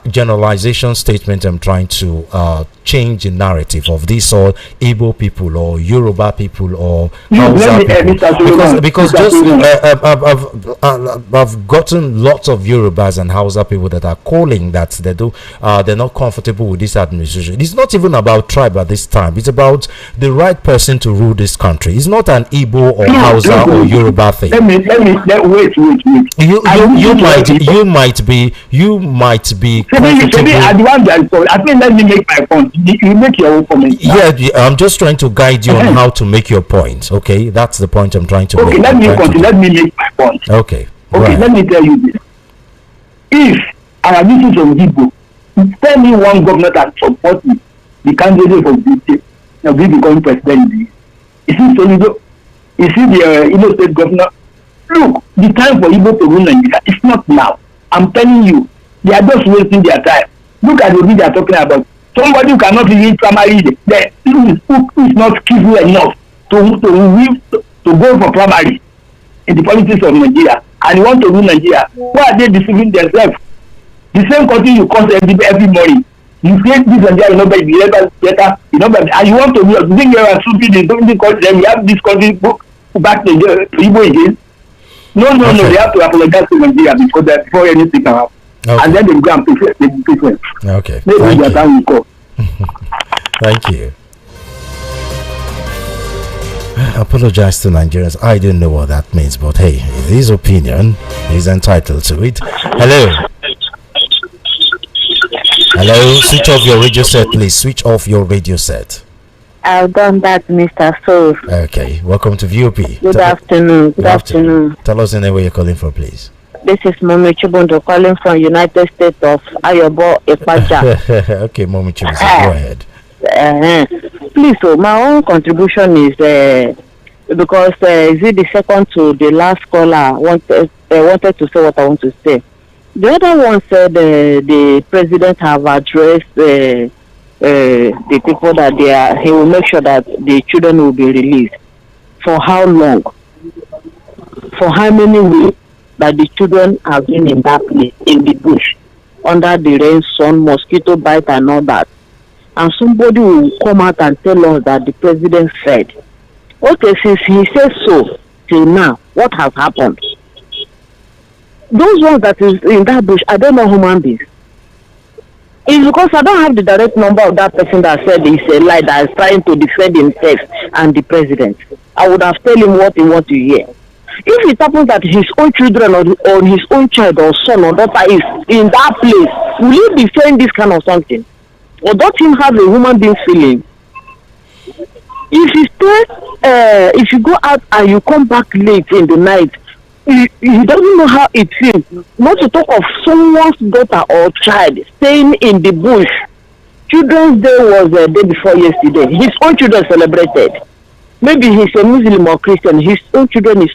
generalization statement I'm trying to change the narrative of this or Igbo people or Yoruba people or Hausa people, because just I've gotten lots of Yorubas and Hausa people that are calling that they're not comfortable with this administration. It's not even about tribe at this time. It's about the right person to rule this country. It's not an Igbo or Hausa or Yoruba thing. Wait. You might be comfortable. I think let me make my point. You make your own comment. Yeah, I'm just trying to guide you on how to make your point. Okay, that's the point I'm trying to make. Okay, let me make my point. Okay, let me tell you this. If our business of Igbo, tell me one governor that supports the candidate of this becoming president. Is it Solido? Is it the Igbo state governor? Look, the time for Igbo to rule Nigeria is not now. I'm telling you, they are just wasting their time. Look at the video they are talking about. Somebody who cannot even primary, who is not skillful enough to go for primary in the politics of Nigeria, and you want to rule Nigeria. Why are they deceiving themselves? The same country you cause every morning. You create this and that, better, and you want to be. You think you are stupid in something called them. You have this country back to Igbo again. No, they have to apologize to Nigeria before anything can happen. Okay. And then they go and prefer the people. Okay. Thank you. Thank you. I apologize to Nigerians. I didn't know what that means, but hey, it's his opinion. He's entitled to it. Hello. Hello. Switch off your radio set, please. Switch off your radio set. I've done that, Mr. Soul. Okay. Welcome to VOP. Good afternoon. Good afternoon. Tell us the name where you're calling from, please. This is Mommy Chibundo calling from United States of Ayobo, Ipaja. Okay, Mommy Chibundo, go ahead. Please, so my own contribution is because is it the second to the last caller wanted to say what I want to say. The other one said the president have addressed the people that he will make sure that the children will be released. For how long? For how many weeks? That the children have been in that place, in the bush, under the rain, sun, mosquito bite and all that. And somebody will come out and tell us that the president said, okay, since he says so, till now, what has happened? Those ones that is in that bush, I don't know human beings. It's because I don't have the direct number of that person that said it's a lie that is trying to defend himself and the president. I would have told him what he wants to hear. If it happens that his own children or his own child or son or daughter is in that place, will he be saying this kind of something? Or don't him have a human being feeling? If you stay, if you go out and you come back late in the night, he doesn't know how it feels. Not to talk of someone's daughter or child staying in the bush. Children's Day was the day before yesterday. His own children celebrated. Maybe he's a Muslim or Christian. His own children is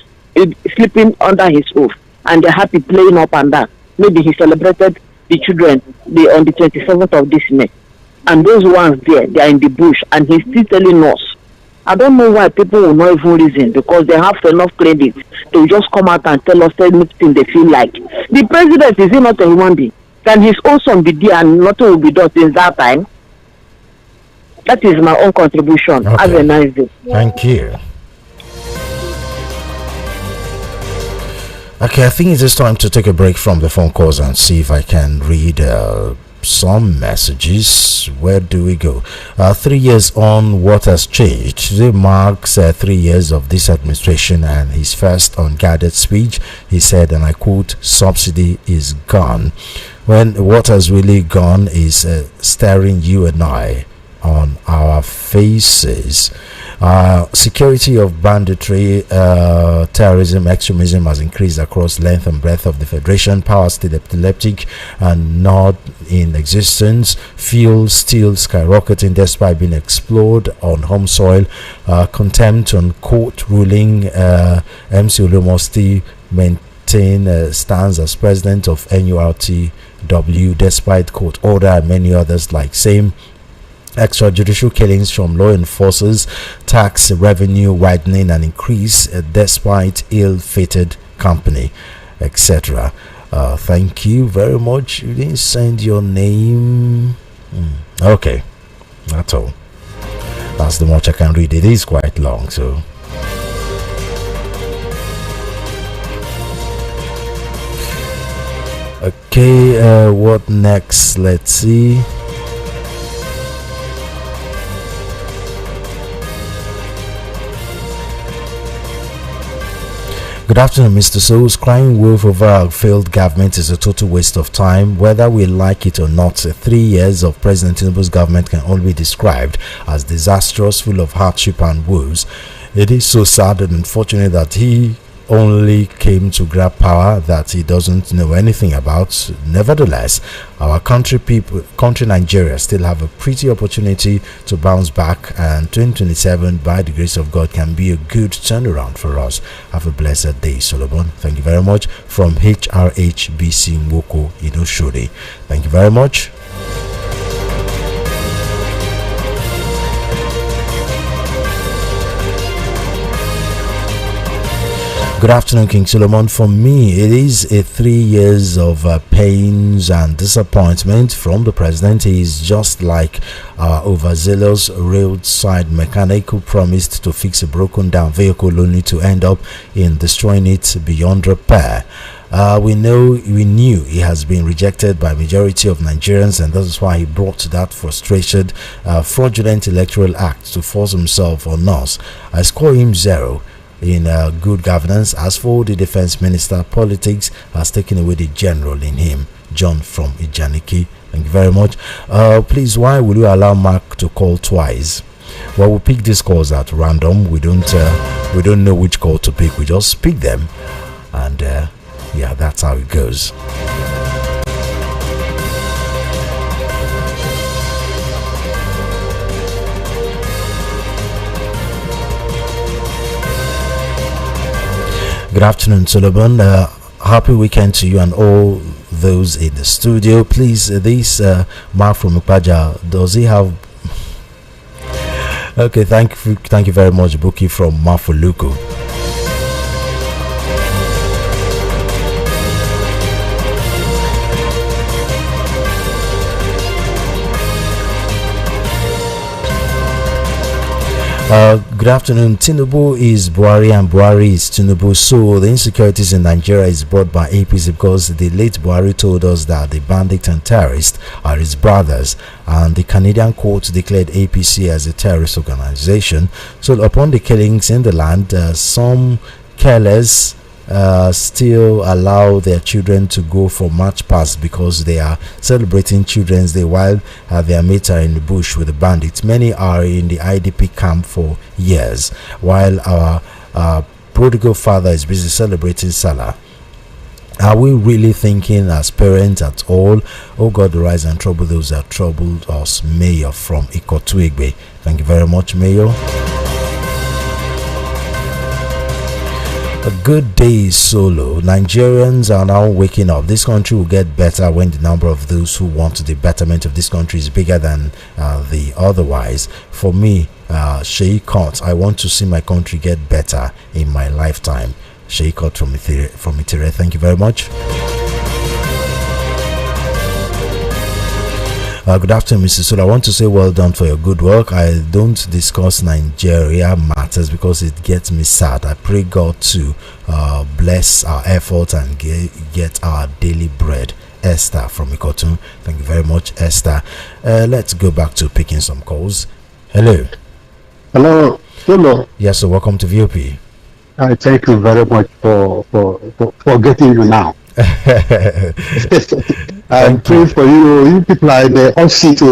sleeping under his roof and they're happy playing up and down. Maybe he celebrated the children on the 27th of this May. And those ones there, they are in the bush and he's still telling us. I don't know why people will not even reason because they have enough credit to just come out and tell us anything they feel like. The president, is he not a human being? Can his own son be there and nothing will be done since that time? That is my own contribution. Okay. Have a nice day. Thank you. Okay, I think it is time to take a break from the phone calls and see if I can read some messages. Where do we go? 3 years on, what has changed? Today marks 3 years of this administration, and his first unguarded speech, he said, and I quote, "Subsidy is gone." When what has really gone is staring you and I on our faces. Security of banditry, terrorism, extremism has increased across length and breadth of the Federation. Power still epileptic and not in existence. Fuel still skyrocketing despite being explored on home soil. Contempt on court ruling. MC Olumo still maintain stands as president of NURT W, despite court order and many others like same extrajudicial killings from law enforcers, tax revenue widening and increase despite ill-fated company, etc. Thank you very much. You didn't send your name. Okay, that's all. That's the much I can read. It is quite long, so. Okay, what next? Let's see. Good afternoon, Mr. Souls. Crying wolf over our failed government is a total waste of time. Whether we like it or not, 3 years of President Tinubu's government can only be described as disastrous, full of hardship and woes. It is so sad and unfortunate that he only came to grab power that he doesn't know anything about. Nevertheless, our country Nigeria still have a pretty opportunity to bounce back, and 2027 by the grace of God can be a good turnaround for us. Have a blessed day, Solomon. Thank you very much. From HRHBC Nwoko Inoshode. Thank you very much. Good afternoon, King Solomon. For me, it is a 3 years of pains and disappointment from the president. He is just like our overzealous roadside mechanic who promised to fix a broken down vehicle only to end up in destroying it beyond repair. We knew he has been rejected by majority of Nigerians, and that is why he brought that frustrated, fraudulent electoral act to force himself on us. I score him 0 in good governance. As for the defense minister, politics has taken away the general in him. John from Ijaniki. Thank you very much. Please, why will you allow Mark to call twice? Well, we pick these calls at random. We don't know which call to pick. We just pick them, and yeah, that's how it goes. Good afternoon, Solomon. Happy weekend to you and all those in the studio. Please, this Mark from Ukpaja, does he have? Okay, thank you very much, Buki from Mafuluku. Good afternoon. Tinubu is Buhari and Buhari is Tinubu. So the insecurities in Nigeria is brought by APC because the late Buhari told us that the bandits and terrorists are his brothers, and the Canadian court declared APC as a terrorist organization. So upon the killings in the land, some careless still allow their children to go for march past because they are celebrating Children's Day while their mates are in the bush with the bandits. Many are in the IDP camp for years while our prodigal father is busy celebrating Salah. Are we really thinking as parents at all? Oh God, rise and trouble those that troubled us. Mayor from Ikotuigbe. Thank you very much, Mayor. A good day, Solo. Nigerians are now waking up. This country will get better when the number of those who want the betterment of this country is bigger than the otherwise. For me, Sheikot, I want to see my country get better in my lifetime. Sheikot from Itire. Thank you very much. Good afternoon, Mr. Sula. I want to say well done for your good work. I don't discuss Nigeria matters because it gets me sad. I pray God to bless our efforts and get our daily bread. Esther from Ikotun. Thank you very much, Esther. Let's go back to picking some calls. Hello. Hello. Hello. Yes, so welcome to VOP. I thank you very much for getting you now. I'm praying for you. You people are in the hot seat.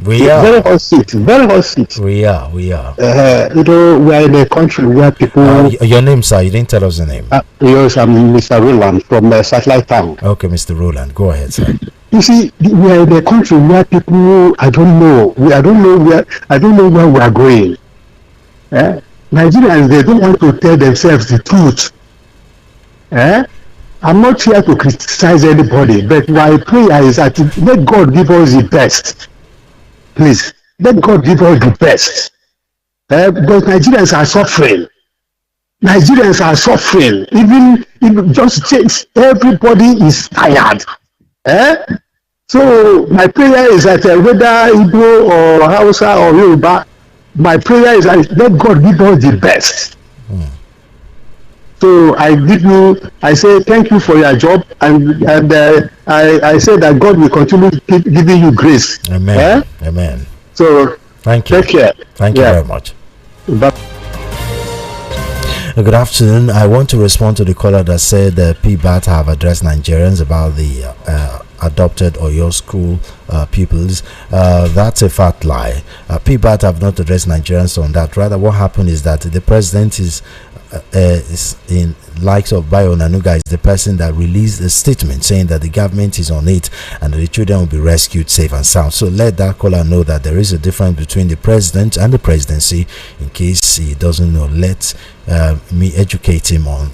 We are very hot seat. Very hot seat. We are. We are in a country where people. Your name, sir? You didn't tell us the name. Yes, I'm Mr. Roland from Satellite Town. Okay, Mr. Roland, go ahead, sir. You see, we are in a country where people. I don't know where we are going. Nigerians, they don't want to tell themselves the truth. I'm not here to criticize anybody, but my prayer is that let God give us the best. Please, let God give us the best. Because Nigerians are suffering. Nigerians are suffering. Even just everybody is tired. So my prayer is that whether Igbo or Hausa or Yoruba, my prayer is that let God give us the best. So I say thank you for your job, and I say that God will continue giving you grace. Amen. Amen. So thank you. Take care. Thank you very much. Good afternoon. I want to respond to the caller that said PBAT have addressed Nigerians about the adopted Oyo school pupils. That's a fat lie. PBAT have not addressed Nigerians on that. Rather, what happened is that the president is in likes of Bayo Nanuga is the person that released a statement saying that the government is on it and the children will be rescued safe and sound. So let that caller know that there is a difference between the president and the presidency. In case he doesn't know, let me educate him on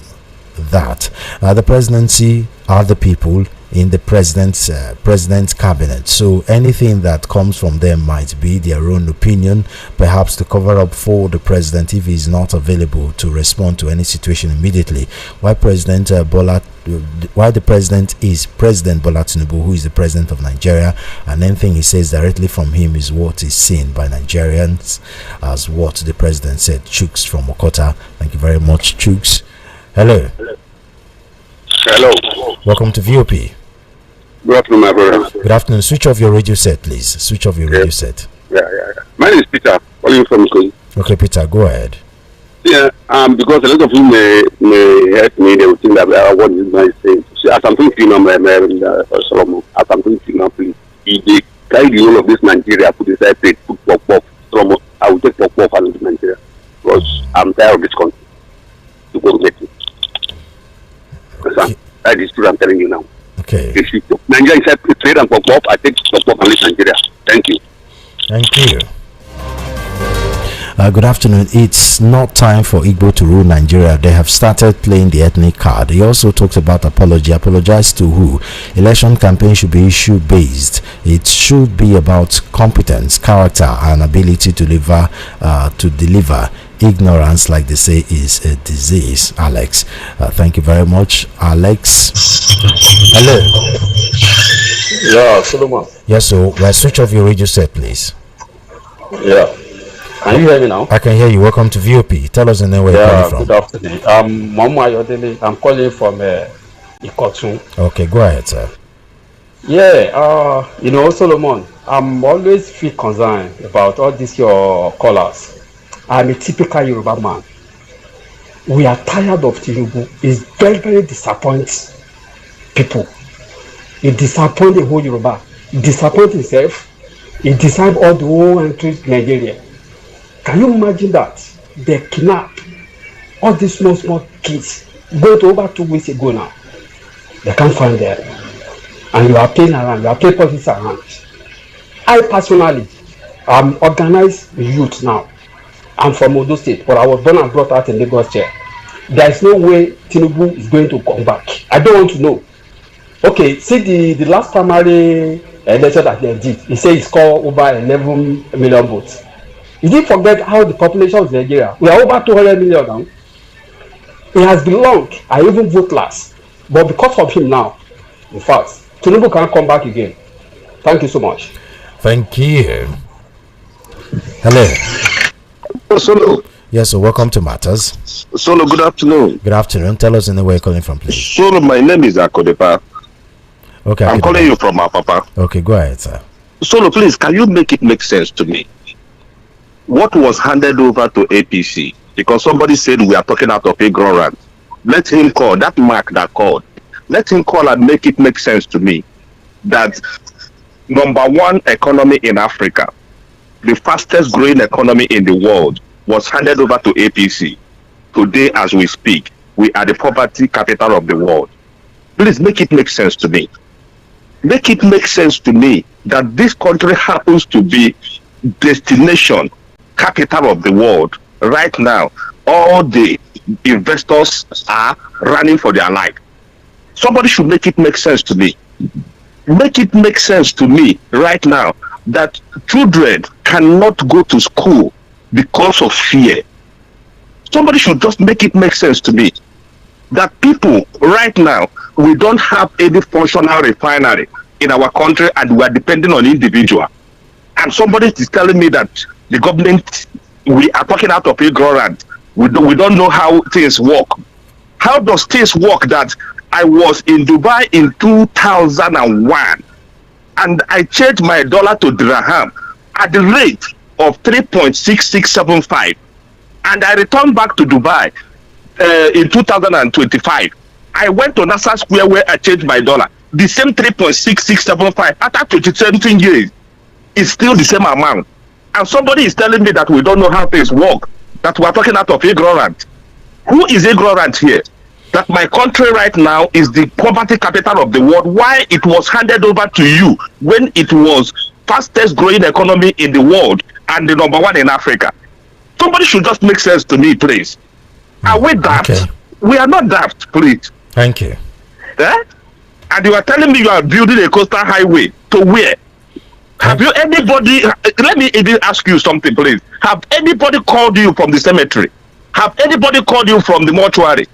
that. The presidency are the people in the president's cabinet, so anything that comes from them might be their own opinion, perhaps to cover up for the president if he is not available to respond to any situation immediately. Why the president is President Bola Tinubu, who is the president of Nigeria, and anything he says directly from him is what is seen by Nigerians as what the president said. Chooks from Okota, thank you very much. Chooks, hello. Welcome to VOP. Good afternoon, my brother. Good afternoon. Switch off your radio set, please. Switch off your radio set. Yeah. My name is Peter. Calling from Kogi. Okay, Peter, go ahead. Yeah, because a lot of you may hurt me. They will think that what is my saying. As I'm thinking, Solomon. As I'm thinking, please. If they carry the whole of this Nigeria, put aside plate, put pop, Solomon, I will take pop and leave Nigeria because I'm tired of this country. To go get it. Okay. That is true. I'm telling you now. Okay. If you Nigeria is trade and pop, I take pop and leave Nigeria. Thank you. Thank you. Good afternoon. It's not time for Igbo to rule Nigeria. They have started playing the ethnic card. He also talks about apology. Apologize to who? Election campaign should be issue based. It should be about competence, character, and ability to deliver. Ignorance, like they say, is a disease. Alex, thank you very much. Alex, hello. Yeah, Solomon. Yes, so switch off your radio set, please. Yeah. Can you hear me now? I can hear you. Welcome to VOP. Tell us the name where you're calling from. Good afternoon. Mama Yodele. I'm calling from Ikotun. Okay, go ahead, sir. Yeah, Solomon, I'm always feel concerned about all these your callers. I'm a typical Yoruba man. We are tired of Tinubu. It's very, very disappointing people. He disappoints the whole Yoruba. He disappoints himself. He disappoints all the whole country, Nigeria. Can you imagine that? They kidnap all these small kids. Go to over 2 weeks ago now. They can't find them. And you are paying around. You are paying politics around. I personally, I'm organized youth now. I'm from Ondo State, but I was born and brought out in Lagos here. There is no way Tinubu is going to come back. I don't want to know. Okay, see the last primary election that they did. He said he scored over 11 million votes. Did he forget how the population of Nigeria? We are over 200 million now. He has belonged. I even vote last. But because of him now, in fact, Tinubu can't come back again. Thank you so much. Thank you. Hello. Solo. Yes, so welcome to Matters. Solo, good afternoon. Good afternoon. Tell us where you're calling from, please. Solo, my name is Akodepa. Okay. I'm calling you from Apapa. Okay, go ahead, sir. Solo, please, can you make it make sense to me? What was handed over to APC? Because somebody said we are talking out of ignorance. Let him call, that Mark that called. Let him call and make it make sense to me that #1 economy in Africa, the fastest growing economy in the world, was handed over to APC. Today, as we speak, we are the poverty capital of the world. Please make it make sense to me. Make it make sense to me that this country happens to be destination capital of the world. Right now, all the investors are running for their life. Somebody should make it make sense to me. Make it make sense to me right now that children cannot go to school because of fear. Somebody should just make it make sense to me that people right now, we don't have any functional refinery in our country and we are depending on individual. And somebody is telling me that the government, we are talking out of ignorance. We don't know how things work. How does things work that I was in Dubai in 2001 and I changed my dollar to dirham at the rate of 3.6675 and I returned back to Dubai in 2025. I went to Nassau Square where I changed my dollar. The same 3.6675 after 27 years is still the same amount. And somebody is telling me that we don't know how things work, that we are talking out of ignorance. Who is ignorant here? That my country right now is the poverty capital of the world. Why it was handed over to you when it was fastest growing economy in the world and the number one in Africa? Somebody should just make sense to me, please. Are we daft? Okay. We are not daft, please. Thank you. Eh? And you are telling me you are building a coastal highway to where? Have you anybody, let me even ask you something, please. Have anybody called you from the cemetery? Have anybody called you from the mortuary?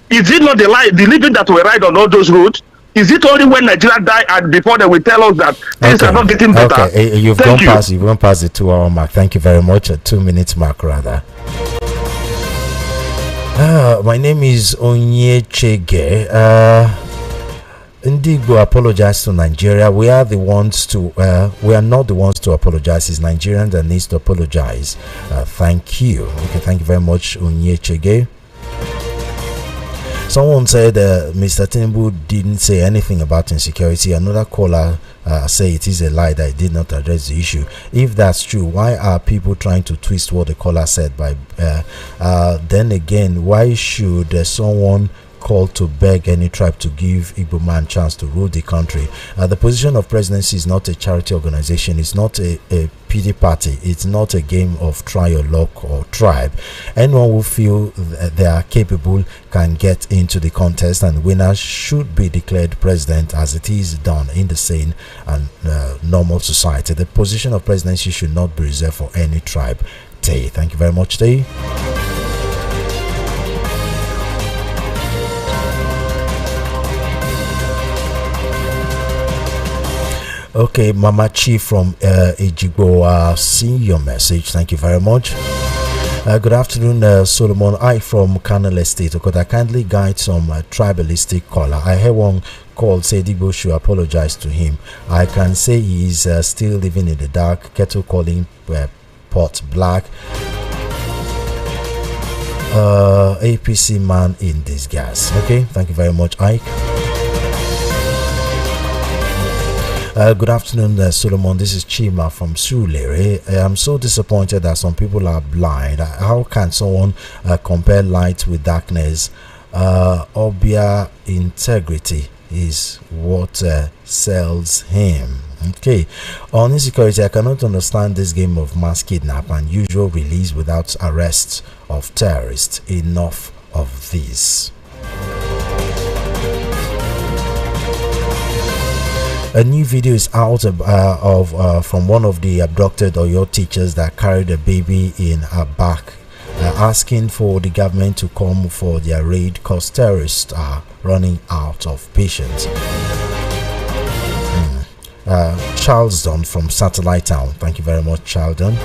Is it not the living that we ride on all those roads? Is it only when Nigeria die and before they will tell us that things are not getting better? Okay, you've gone past the 2 hour mark. Thank you very much. A 2 minute mark rather. My name is Onyechege. Indigbo apologize to Nigeria. We are the ones to we are not the ones to apologize. It's Nigerians that needs to apologize. Thank you. Okay, thank you very much, Onyechege. Someone said Mr. Tinubu didn't say anything about insecurity. Another caller say it is a lie that he did not address the issue. If that's true, why are people trying to twist what the caller said? By then again, why should someone call to beg any tribe to give Igbo man chance to rule the country? The position of presidency is not a charity organization. It's not a PD party. It's not a game of try your luck or tribe. Anyone who feel they are capable can get into the contest, and winner should be declared president, as it is done in the sane and normal society. The position of presidency should not be reserved for any tribe. Tay, thank you very much, Tay. Okay, Mama Chi from Ejigbo, see your message. Thank you very much. Good afternoon, Solomon. I from Canal Estate. Could I kindly guide some tribalistic caller? I heard one call say Igbo should apologize to him. I can say he is still living in the dark. Kettle calling pot black. APC man in disguise. Okay, thank you very much, Ike. Good afternoon, Solomon. This is Chima from Surulere. I'm so disappointed that some people are blind. How can someone compare light with darkness? Obia integrity is what sells him. Okay, on insecurity, I cannot understand this game of mass kidnap and usual release without arrests of terrorists. Enough of this. A new video is out from one of the abducted Oyo teachers that carried a baby in her back, asking for the government to come for their raid because terrorists are running out of patience. Charleston from Satellite Town. Thank you very much, Charleston.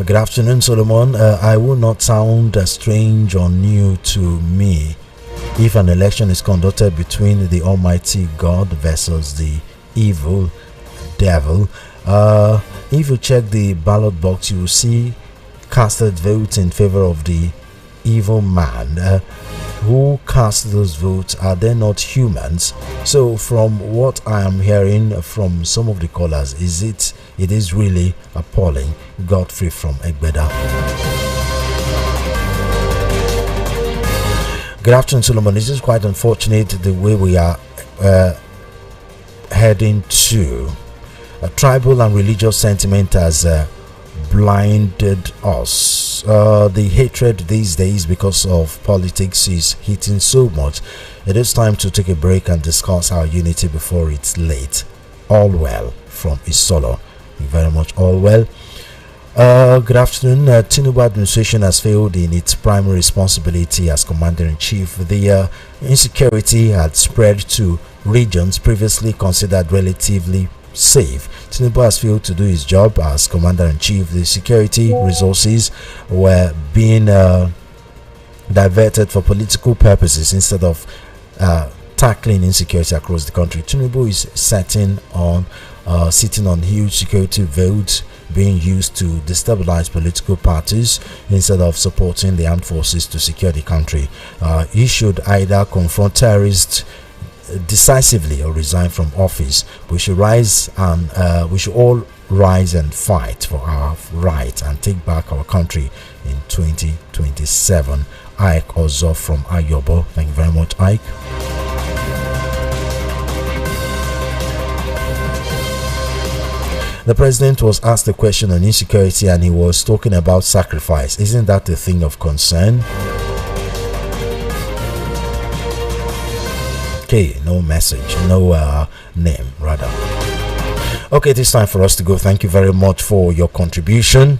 Good afternoon, Solomon. I will not sound strange or new to me if an election is conducted between the Almighty God versus the evil devil. If you check the ballot box, you will see casted votes in favor of the evil man. who cast those votes, are they not humans? So from what I am hearing from some of the callers, it is really appalling. Godfrey from Egbeda. Good afternoon, Solomon. This is quite unfortunate the way we are heading to. Tribal and religious sentiment has blinded us. The hatred these days because of politics is hitting so much. It is time to take a break and discuss our unity before it's late. All well from Isolo. Thank you very much. All well. Good afternoon. Tinubu administration has failed in its primary responsibility as commander-in-chief. The insecurity had spread to regions previously considered relatively safe. Tinubu has failed to do his job as commander-in-chief. The security resources were being diverted for political purposes instead of tackling insecurity across the country. Tinubu is sitting on huge security votes being used to destabilize political parties instead of supporting the armed forces to secure the country. He should either confront terrorists decisively or resign from office. We should all rise and fight for our right and take back our country in 2027. Ike Ozo from Ayobo. Thank you very much, Ike. The president was asked a question on insecurity and he was talking about sacrifice. Isn't that a thing of concern? Okay, no message, no name rather. Okay, it is time for us to go. Thank you very much for your contribution.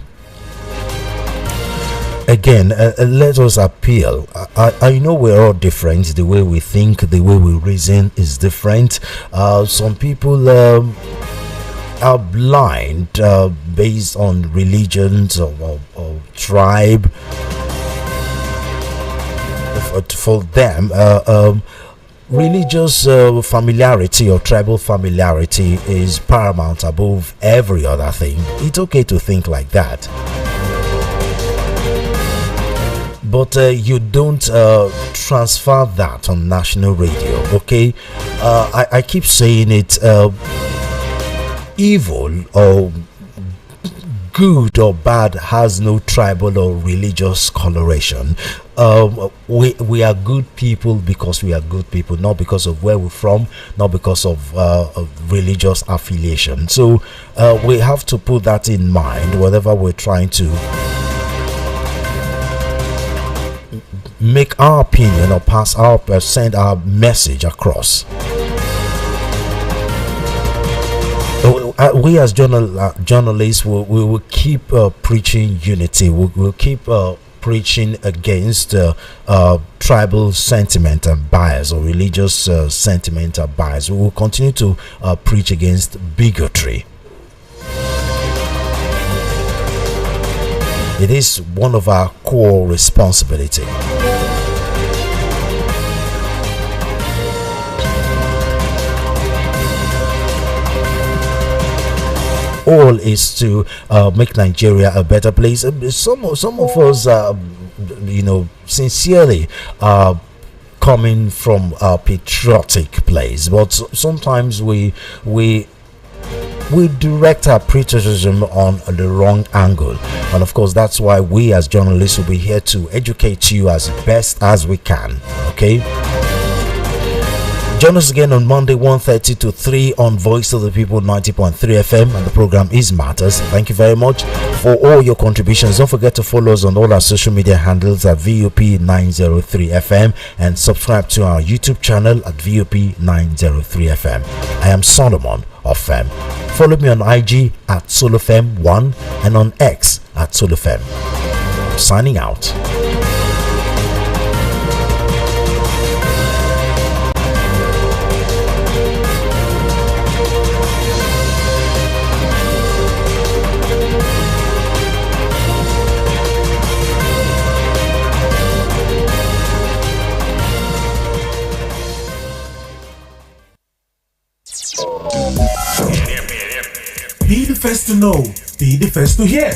Again, let us appeal. I know we're all different. The way we think, the way we reason is different. Some people are blind based on religions or tribe. For them, religious familiarity or tribal familiarity is paramount above every other thing. It's okay to think like that, but you don't transfer that on national radio. Okay, I keep saying it. Evil or good or bad has no tribal or religious coloration. We are good people because we are good people, not because of where we're from, not because of religious affiliation. So we have to put that in mind whenever we're trying to make our opinion or send our message across. We as journalists will keep preaching unity. We'll keep preaching against tribal sentiment and bias or religious sentiment and bias. We will continue to preach against bigotry. It is one of our core responsibilities. All is to make Nigeria a better place. Some of us, sincerely coming from a patriotic place, but sometimes we direct our patriotism on the wrong angle, and of course that's why we as journalists will be here to educate you as best as we can. Okay. Join us again on Monday 1:30 to 3 on Voice of the People 90.3 FM, and the program is Matters. Thank you very much for all your contributions. Don't forget to follow us on all our social media handles at VOP 903 FM and subscribe to our YouTube channel at VOP 903 FM. I am Solomon Ofem. Follow me on IG at Solofem1 and on X at Solofem. Signing out. Be the first to know, be the first to hear.